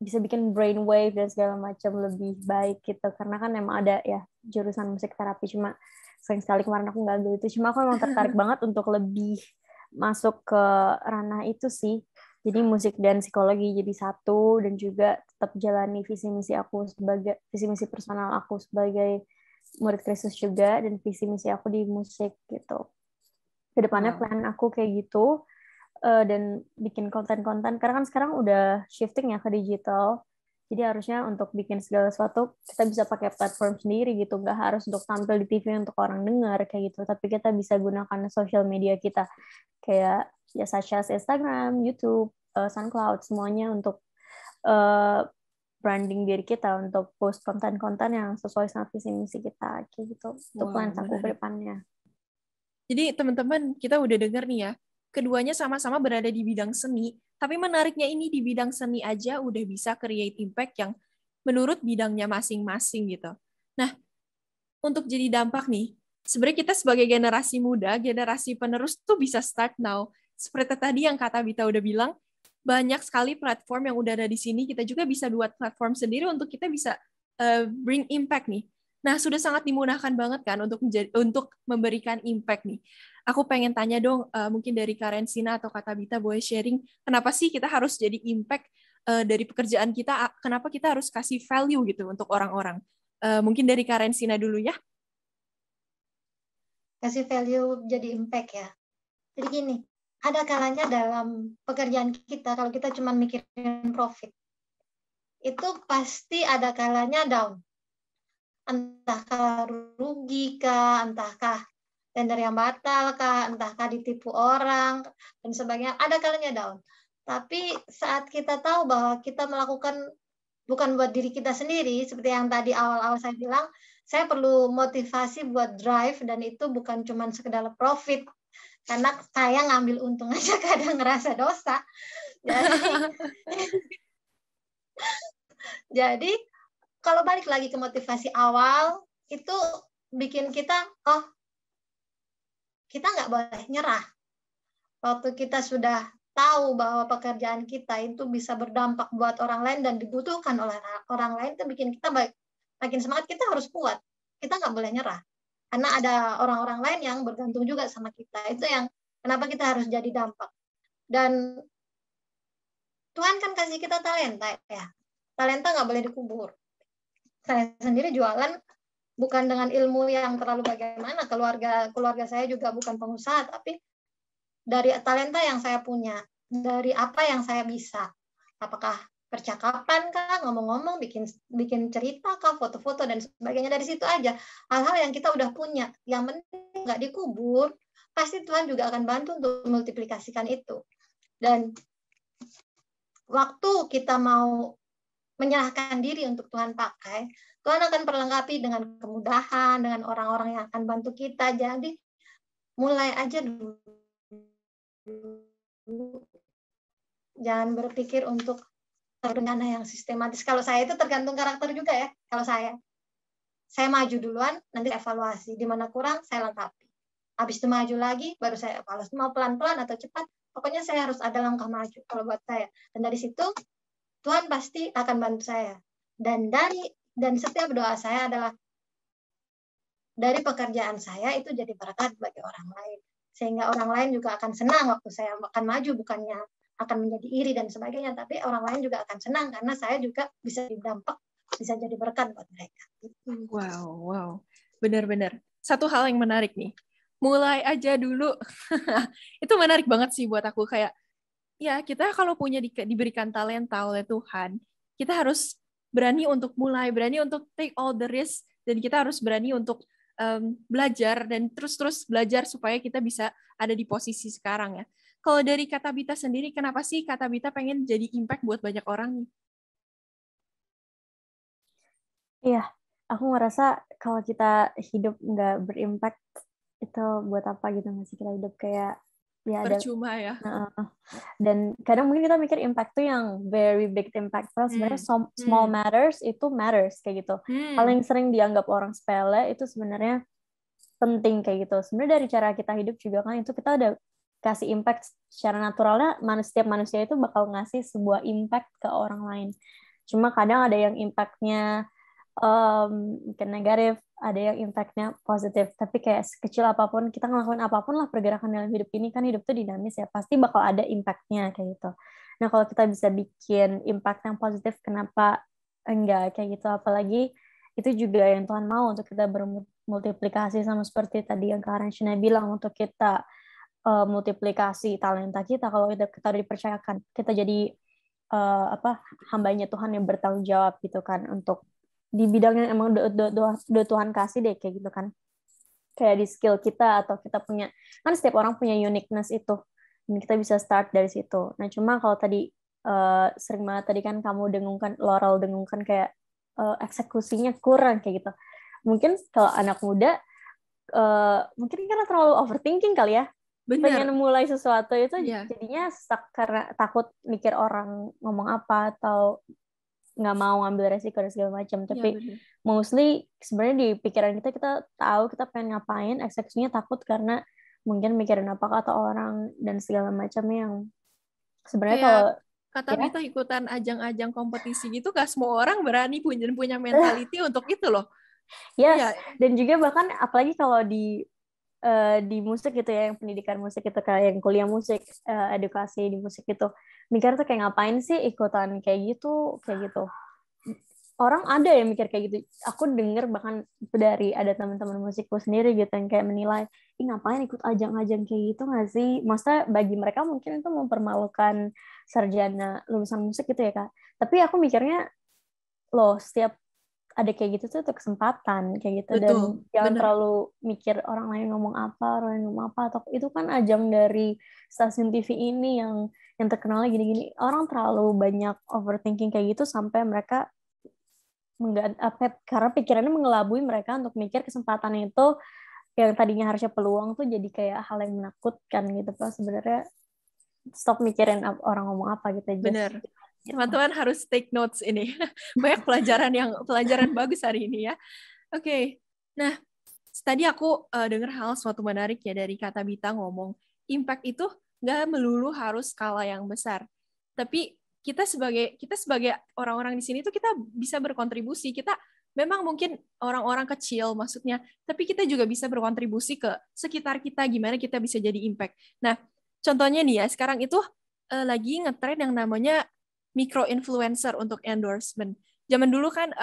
bisa bikin brainwave dan segala macam lebih baik gitu, karena kan emang ada ya jurusan musik terapi, cuma sering sekali kemarin aku nggak ambil itu, cuma aku emang tertarik banget untuk lebih masuk ke ranah itu sih. Jadi musik dan psikologi jadi satu, dan juga tetap jalani visi misi personal aku sebagai murid Kristus juga, dan visi misi aku di musik gitu. Kedepannya plan aku kayak gitu, dan bikin konten-konten, karena kan sekarang udah shifting ya ke digital. Jadi harusnya untuk bikin segala sesuatu kita bisa pakai platform sendiri gitu, nggak harus untuk tampil di TV untuk orang dengar kayak gitu, tapi kita bisa gunakan social media kita kayak ya such as Instagram, YouTube, SoundCloud, semuanya untuk branding diri kita, untuk post konten-konten yang sesuai sama visi misi kita kayak gitu. Itu plans aku ke depannya. Jadi teman-teman, kita udah dengar nih ya, keduanya sama-sama berada di bidang seni, tapi menariknya ini di bidang seni aja udah bisa create impact yang menurut bidangnya masing-masing gitu. Nah, untuk jadi dampak nih, sebenarnya kita sebagai generasi muda, generasi penerus tuh bisa start now. Seperti tadi yang Kak Tabita udah bilang, banyak sekali platform yang udah ada di sini, kita juga bisa buat platform sendiri untuk kita bisa bring impact nih. Nah, sudah sangat dimudahkan banget kan untuk memberikan impact nih. Aku pengen tanya dong, mungkin dari Kak Rensina atau Kak Tabita boleh sharing, kenapa sih kita harus jadi impact dari pekerjaan kita, kenapa kita harus kasih value gitu untuk orang-orang. Mungkin dari Kak Rensina dulu ya. Kasih value jadi impact ya. Jadi gini, ada kalanya dalam pekerjaan kita, kalau kita cuma mikirin profit, itu pasti ada kalanya down. Entahkah rugi kah, entahkah tender yang batal kah, entahkah ditipu orang, dan sebagainya, ada kalanya down. Tapi saat kita tahu bahwa kita melakukan bukan buat diri kita sendiri, seperti yang tadi awal-awal saya bilang, saya perlu motivasi buat drive, dan itu bukan cuma sekedar profit, karena saya ngambil untung aja kadang ngerasa dosa. Jadi kalau balik lagi ke motivasi awal, itu bikin kita, kita nggak boleh nyerah. Waktu kita sudah tahu bahwa pekerjaan kita itu bisa berdampak buat orang lain dan dibutuhkan oleh orang lain, itu bikin kita makin semangat. Kita harus kuat, kita nggak boleh nyerah, karena ada orang-orang lain yang bergantung juga sama kita. Itu yang kenapa kita harus jadi dampak. Dan Tuhan kan kasih kita talenta, ya. Talenta nggak boleh dikubur. Saya sendiri jualan bukan dengan ilmu yang terlalu bagaimana, keluarga saya juga bukan pengusaha, tapi dari talenta yang saya punya, dari apa yang saya bisa, apakah percakapan kah, ngomong-ngomong, bikin cerita kah, foto-foto dan sebagainya. Dari situ aja hal-hal yang kita udah punya, yang penting nggak dikubur, pasti Tuhan juga akan bantu untuk multiplikasikan itu. Dan waktu kita mau menyerahkan diri untuk Tuhan pakai, Tuhan akan perlengkapi dengan kemudahan, dengan orang-orang yang akan bantu kita. Jadi mulai aja dulu. Jangan berpikir untuk rencana yang sistematis. Kalau saya itu tergantung karakter juga, ya. Kalau saya maju duluan, nanti evaluasi. Di mana kurang, saya lengkapi. Habis itu maju lagi, baru saya evaluasi. Mau pelan-pelan atau cepat, pokoknya saya harus ada langkah maju kalau buat saya. Dan dari situ Tuhan pasti akan bantu saya. Dan setiap doa saya adalah dari pekerjaan saya itu jadi berkat bagi orang lain. Sehingga orang lain juga akan senang waktu saya akan maju, bukannya akan menjadi iri dan sebagainya, tapi orang lain juga akan senang karena saya juga bisa berdampak, bisa jadi berkat buat mereka. Wow. Benar-benar. Satu hal yang menarik nih. Mulai aja dulu. Itu menarik banget sih buat aku. Kayak, ya kita kalau diberikan talenta oleh Tuhan, kita harus berani untuk mulai, berani untuk take all the risk, dan kita harus berani untuk belajar dan terus belajar supaya kita bisa ada di posisi sekarang, ya. Kalau dari Kak Tabita sendiri, kenapa sih Kak Tabita pengen jadi impact buat banyak orang? Iya, aku ngerasa kalau kita hidup nggak berimpact, itu buat apa gitu, masih kita hidup kayak ya ada percuma, ya. Dan kadang mungkin kita mikir impact tuh yang very big impact, sebenarnya small matters itu matters kayak gitu. Paling sering dianggap orang sepele itu sebenarnya penting kayak gitu. Sebenarnya dari cara kita hidup juga kan, itu kita udah kasih impact secara naturalnya. Setiap manusia itu bakal ngasih sebuah impact ke orang lain. Cuma kadang ada yang impactnya mungkin negatif, ada yang impactnya positif. Tapi kayak sekecil apapun, kita ngelakuin apapun lah pergerakan dalam hidup ini, kan hidup tuh dinamis, ya. Pasti bakal ada impactnya kayak gitu. Nah, kalau kita bisa bikin impact yang positif, kenapa enggak kayak gitu? Apalagi itu juga yang Tuhan mau, untuk kita bermultiplikasi, sama seperti tadi yang Kak Ranshina bilang, untuk kita multiplikasi talenta kita. Kalau kita dipercayakan, kita jadi hambanya Tuhan yang bertanggung jawab gitu kan, untuk di bidang yang emang udah Tuhan kasih deh kayak gitu kan, kayak di skill kita, atau kita punya, kan setiap orang punya uniqueness itu, dan kita bisa start dari situ. Nah, cuma kalau tadi sering banget tadi kan kamu dengungkan kayak eksekusinya kurang kayak gitu. Mungkin kalau anak muda mungkin karena terlalu overthinking kali ya. Bener. Pengen mulai sesuatu itu jadinya stuck karena takut mikir orang ngomong apa, atau nggak mau ngambil resiko dan segala macam. Tapi mostly sebenarnya di pikiran kita tahu kita pengen ngapain, eksekusinya takut karena mungkin mikirin apa kata orang dan segala macamnya, yang sebenarnya kalau kata Bita ikutan ajang-ajang kompetisi gitu, gak semua orang berani punya mentality untuk itu loh. Yes, dan juga bahkan apalagi kalau di musik gitu ya, yang pendidikan musik itu, kayak yang kuliah musik, edukasi di musik itu, mikir tuh kayak ngapain sih ikutan kayak gitu. Orang ada yang mikir kayak gitu. Aku denger bahkan dari ada teman-teman musikku sendiri gitu yang kayak menilai, ngapain ikut ajang-ajang kayak gitu nggak sih? Maksudnya bagi mereka mungkin itu mempermalukan sarjana lulusan musik gitu ya, Kak. Tapi aku mikirnya, loh, setiap ada kayak gitu tuh kesempatan kayak gitu. Dan jangan terlalu mikir orang lain ngomong apa, atau itu kan ajang dari stasiun TV ini yang terkenalnya gini-gini. Orang terlalu banyak overthinking kayak gitu sampai mereka karena pikirannya mengelabui mereka untuk mikir kesempatan itu yang tadinya harusnya peluang tuh jadi kayak hal yang menakutkan gitu. Pas sebenarnya stop mikirin orang ngomong apa gitu aja. Bener. Teman-teman harus take notes ini. Banyak pelajaran bagus hari ini ya. Oke. Nah, tadi aku dengar hal suatu menarik ya dari kata Bita ngomong, impact itu nggak melulu harus skala yang besar. Tapi kita sebagai orang-orang di sini tuh kita bisa berkontribusi. Kita memang mungkin orang-orang kecil maksudnya, tapi kita juga bisa berkontribusi ke sekitar kita, gimana kita bisa jadi impact. Nah, contohnya nih ya, sekarang itu lagi ngetren yang namanya micro influencer untuk endorsement. Zaman dulu kan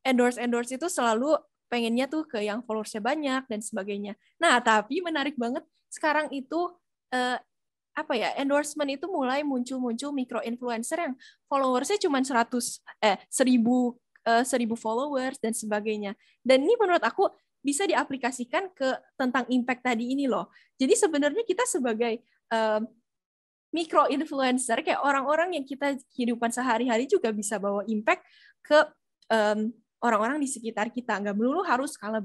endorse itu selalu pengennya tuh ke yang followersnya banyak dan sebagainya. Nah, tapi menarik banget sekarang itu endorsement itu mulai muncul micro influencer yang followersnya cuma 1000 followers dan sebagainya. Dan ini menurut aku bisa diaplikasikan ke tentang impact tadi ini loh. Jadi sebenarnya kita sebagai micro influencer kayak orang-orang yang kita kehidupan sehari-hari juga bisa bawa impact ke orang-orang di sekitar kita. Nggak melulu harus skala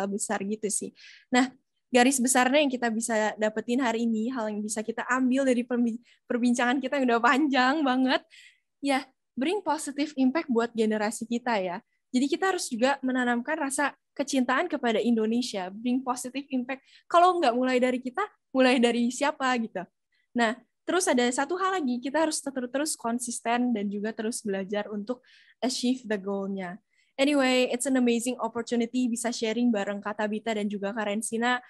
besar gitu sih. Nah, garis besarnya yang kita bisa dapetin hari ini, hal yang bisa kita ambil dari perbincangan kita yang udah panjang banget, ya bring positive impact buat generasi kita ya. Jadi kita harus juga menanamkan rasa kecintaan kepada Indonesia, bring positive impact. Kalau nggak mulai dari kita, mulai dari siapa gitu. Nah, terus ada satu hal lagi, kita harus terus konsisten dan juga terus belajar untuk achieve the goal-nya. Anyway, it's an amazing opportunity bisa sharing bareng Kak Tabita dan juga Kak Rensina.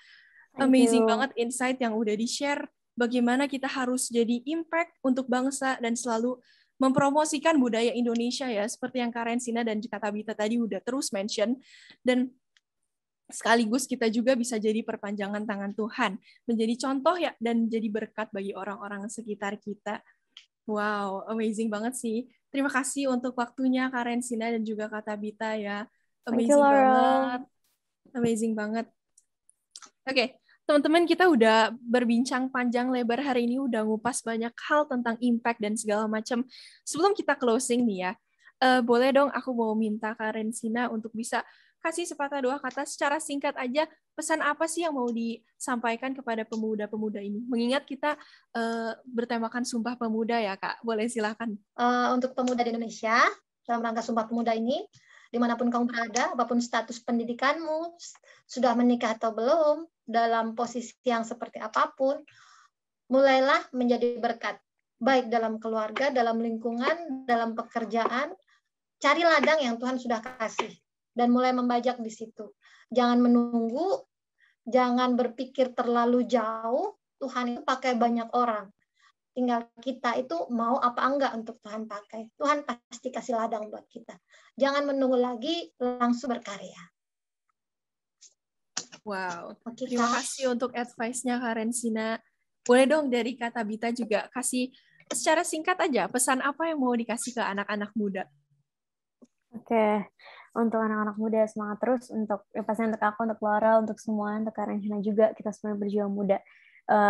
Amazing banget insight yang udah di-share. Bagaimana kita harus jadi impact untuk bangsa dan selalu mempromosikan budaya Indonesia ya, seperti yang Kak Rensina dan Kak Tabita tadi udah terus mention. Dan sekaligus kita juga bisa jadi perpanjangan tangan Tuhan, menjadi contoh ya dan jadi berkat bagi orang-orang sekitar kita. Wow, amazing banget sih. Terima kasih untuk waktunya Kak Rensina dan juga Kak Tabita ya. Amazing banget. Oke, teman-teman kita udah berbincang panjang lebar hari ini, udah ngupas banyak hal tentang impact dan segala macam. Sebelum kita closing nih ya, boleh dong aku mau minta Kak Rensina untuk bisa kasih sepatah dua kata secara singkat aja, pesan apa sih yang mau disampaikan kepada pemuda-pemuda ini? Mengingat kita bertemakan Sumpah Pemuda ya, Kak. Boleh silakan. Untuk pemuda di Indonesia, dalam rangka Sumpah Pemuda ini, dimanapun kamu berada, apapun status pendidikanmu, sudah menikah atau belum, dalam posisi yang seperti apapun, mulailah menjadi berkat. Baik dalam keluarga, dalam lingkungan, dalam pekerjaan, cari ladang yang Tuhan sudah kasih. Dan mulai membajak di situ. Jangan menunggu, jangan berpikir terlalu jauh, Tuhan itu pakai banyak orang. Tinggal kita itu mau apa enggak untuk Tuhan pakai. Tuhan pasti kasih ladang buat kita. Jangan menunggu lagi, langsung berkarya. Wow, terima kasih untuk advice-nya Kak Rensina. Boleh dong dari Kak Tabita juga kasih secara singkat aja, pesan apa yang mau dikasih ke anak-anak muda? Oke. Untuk anak-anak muda semangat terus, untuk pasti untuk aku, untuk Laura, untuk semua, untuk Kak Rensina juga, kita semua berjuang muda.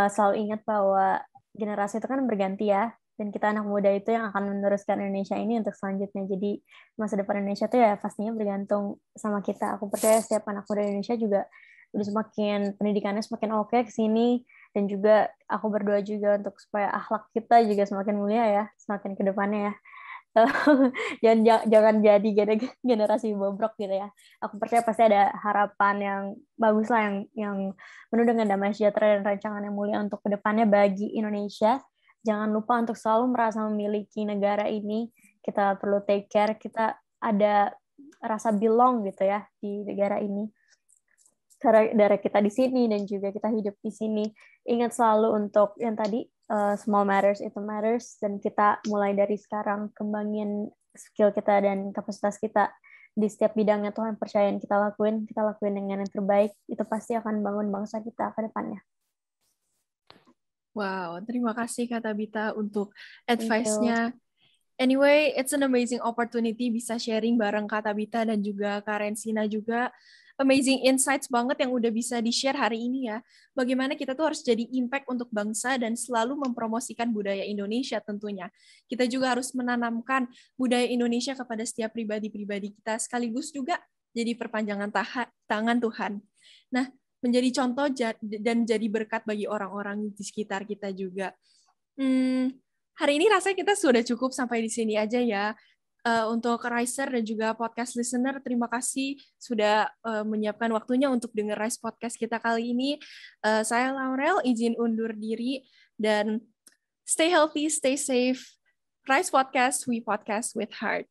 Selalu ingat bahwa generasi itu kan berganti ya, dan kita anak muda itu yang akan meneruskan Indonesia ini untuk selanjutnya. Jadi masa depan Indonesia itu ya pastinya bergantung sama kita. Aku percaya setiap anak muda Indonesia juga udah semakin pendidikannya semakin oke ke sini, dan juga aku berdoa juga untuk supaya akhlak kita juga semakin mulia ya, semakin ke depannya ya. jangan jadi generasi bobrok gitu ya. Aku percaya pasti ada harapan yang bagus lah yang penuh dengan damai sejahtera dan rancangan yang mulia untuk kedepannya bagi Indonesia. Jangan lupa untuk selalu merasa memiliki negara ini. Kita perlu take care, kita ada rasa belong gitu ya di negara ini. Karena kita di sini dan juga kita hidup di sini. Ingat selalu untuk yang tadi, small matters, it matters, dan kita mulai dari sekarang kembangin skill kita dan kapasitas kita di setiap bidangnya. Tuhan percayain kita lakuin dengan yang terbaik, itu pasti akan bangun bangsa kita ke depannya. Wow, terima kasih Kak Tabita untuk advice-nya. Anyway, it's an amazing opportunity bisa sharing bareng Kak Tabita dan juga Kak Rensina juga. amazing insights banget yang udah bisa di-share hari ini ya. Bagaimana kita tuh harus jadi impact untuk bangsa dan selalu mempromosikan budaya Indonesia tentunya. Kita juga harus menanamkan budaya Indonesia kepada setiap pribadi-pribadi kita, sekaligus juga jadi perpanjangan tangan Tuhan. Nah, menjadi contoh dan jadi berkat bagi orang-orang di sekitar kita juga. Hari ini rasanya kita sudah cukup sampai di sini aja ya. Untuk Riser dan juga podcast listener, terima kasih sudah menyiapkan waktunya untuk dengar Rise Podcast kita kali ini. Saya Laurel, izin undur diri, dan stay healthy, stay safe. Rise Podcast, we podcast with heart.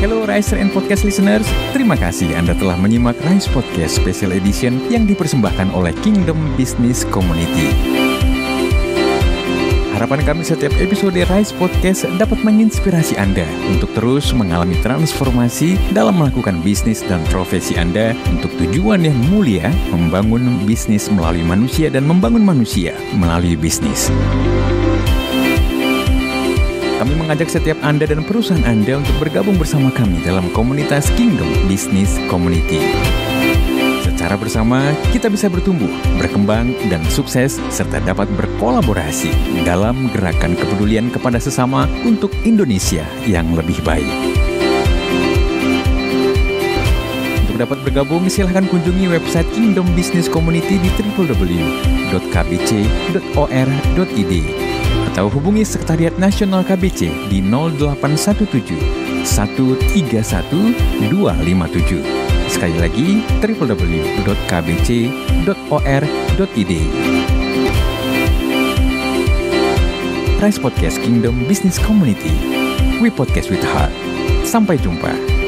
Hello Riser and Podcast listeners, terima kasih Anda telah menyimak Rise Podcast Special Edition yang dipersembahkan oleh Kingdom Business Community. Harapan kami setiap episode Rise Podcast dapat menginspirasi Anda untuk terus mengalami transformasi dalam melakukan bisnis dan profesi Anda untuk tujuan yang mulia, membangun bisnis melalui manusia dan membangun manusia melalui bisnis. Kami mengajak setiap Anda dan perusahaan Anda untuk bergabung bersama kami dalam komunitas Kingdom Business Community. Secara bersama, kita bisa bertumbuh, berkembang, dan sukses, serta dapat berkolaborasi dalam gerakan kepedulian kepada sesama untuk Indonesia yang lebih baik. Untuk dapat bergabung, silahkan kunjungi website Kingdom Business Community di www.kbc.or.id atau hubungi Sekretariat Nasional KBC di 0817 131 257. Sekali lagi, www.kbc.or.id. Rise Podcast Kingdom Business Community. We podcast with heart. Sampai jumpa.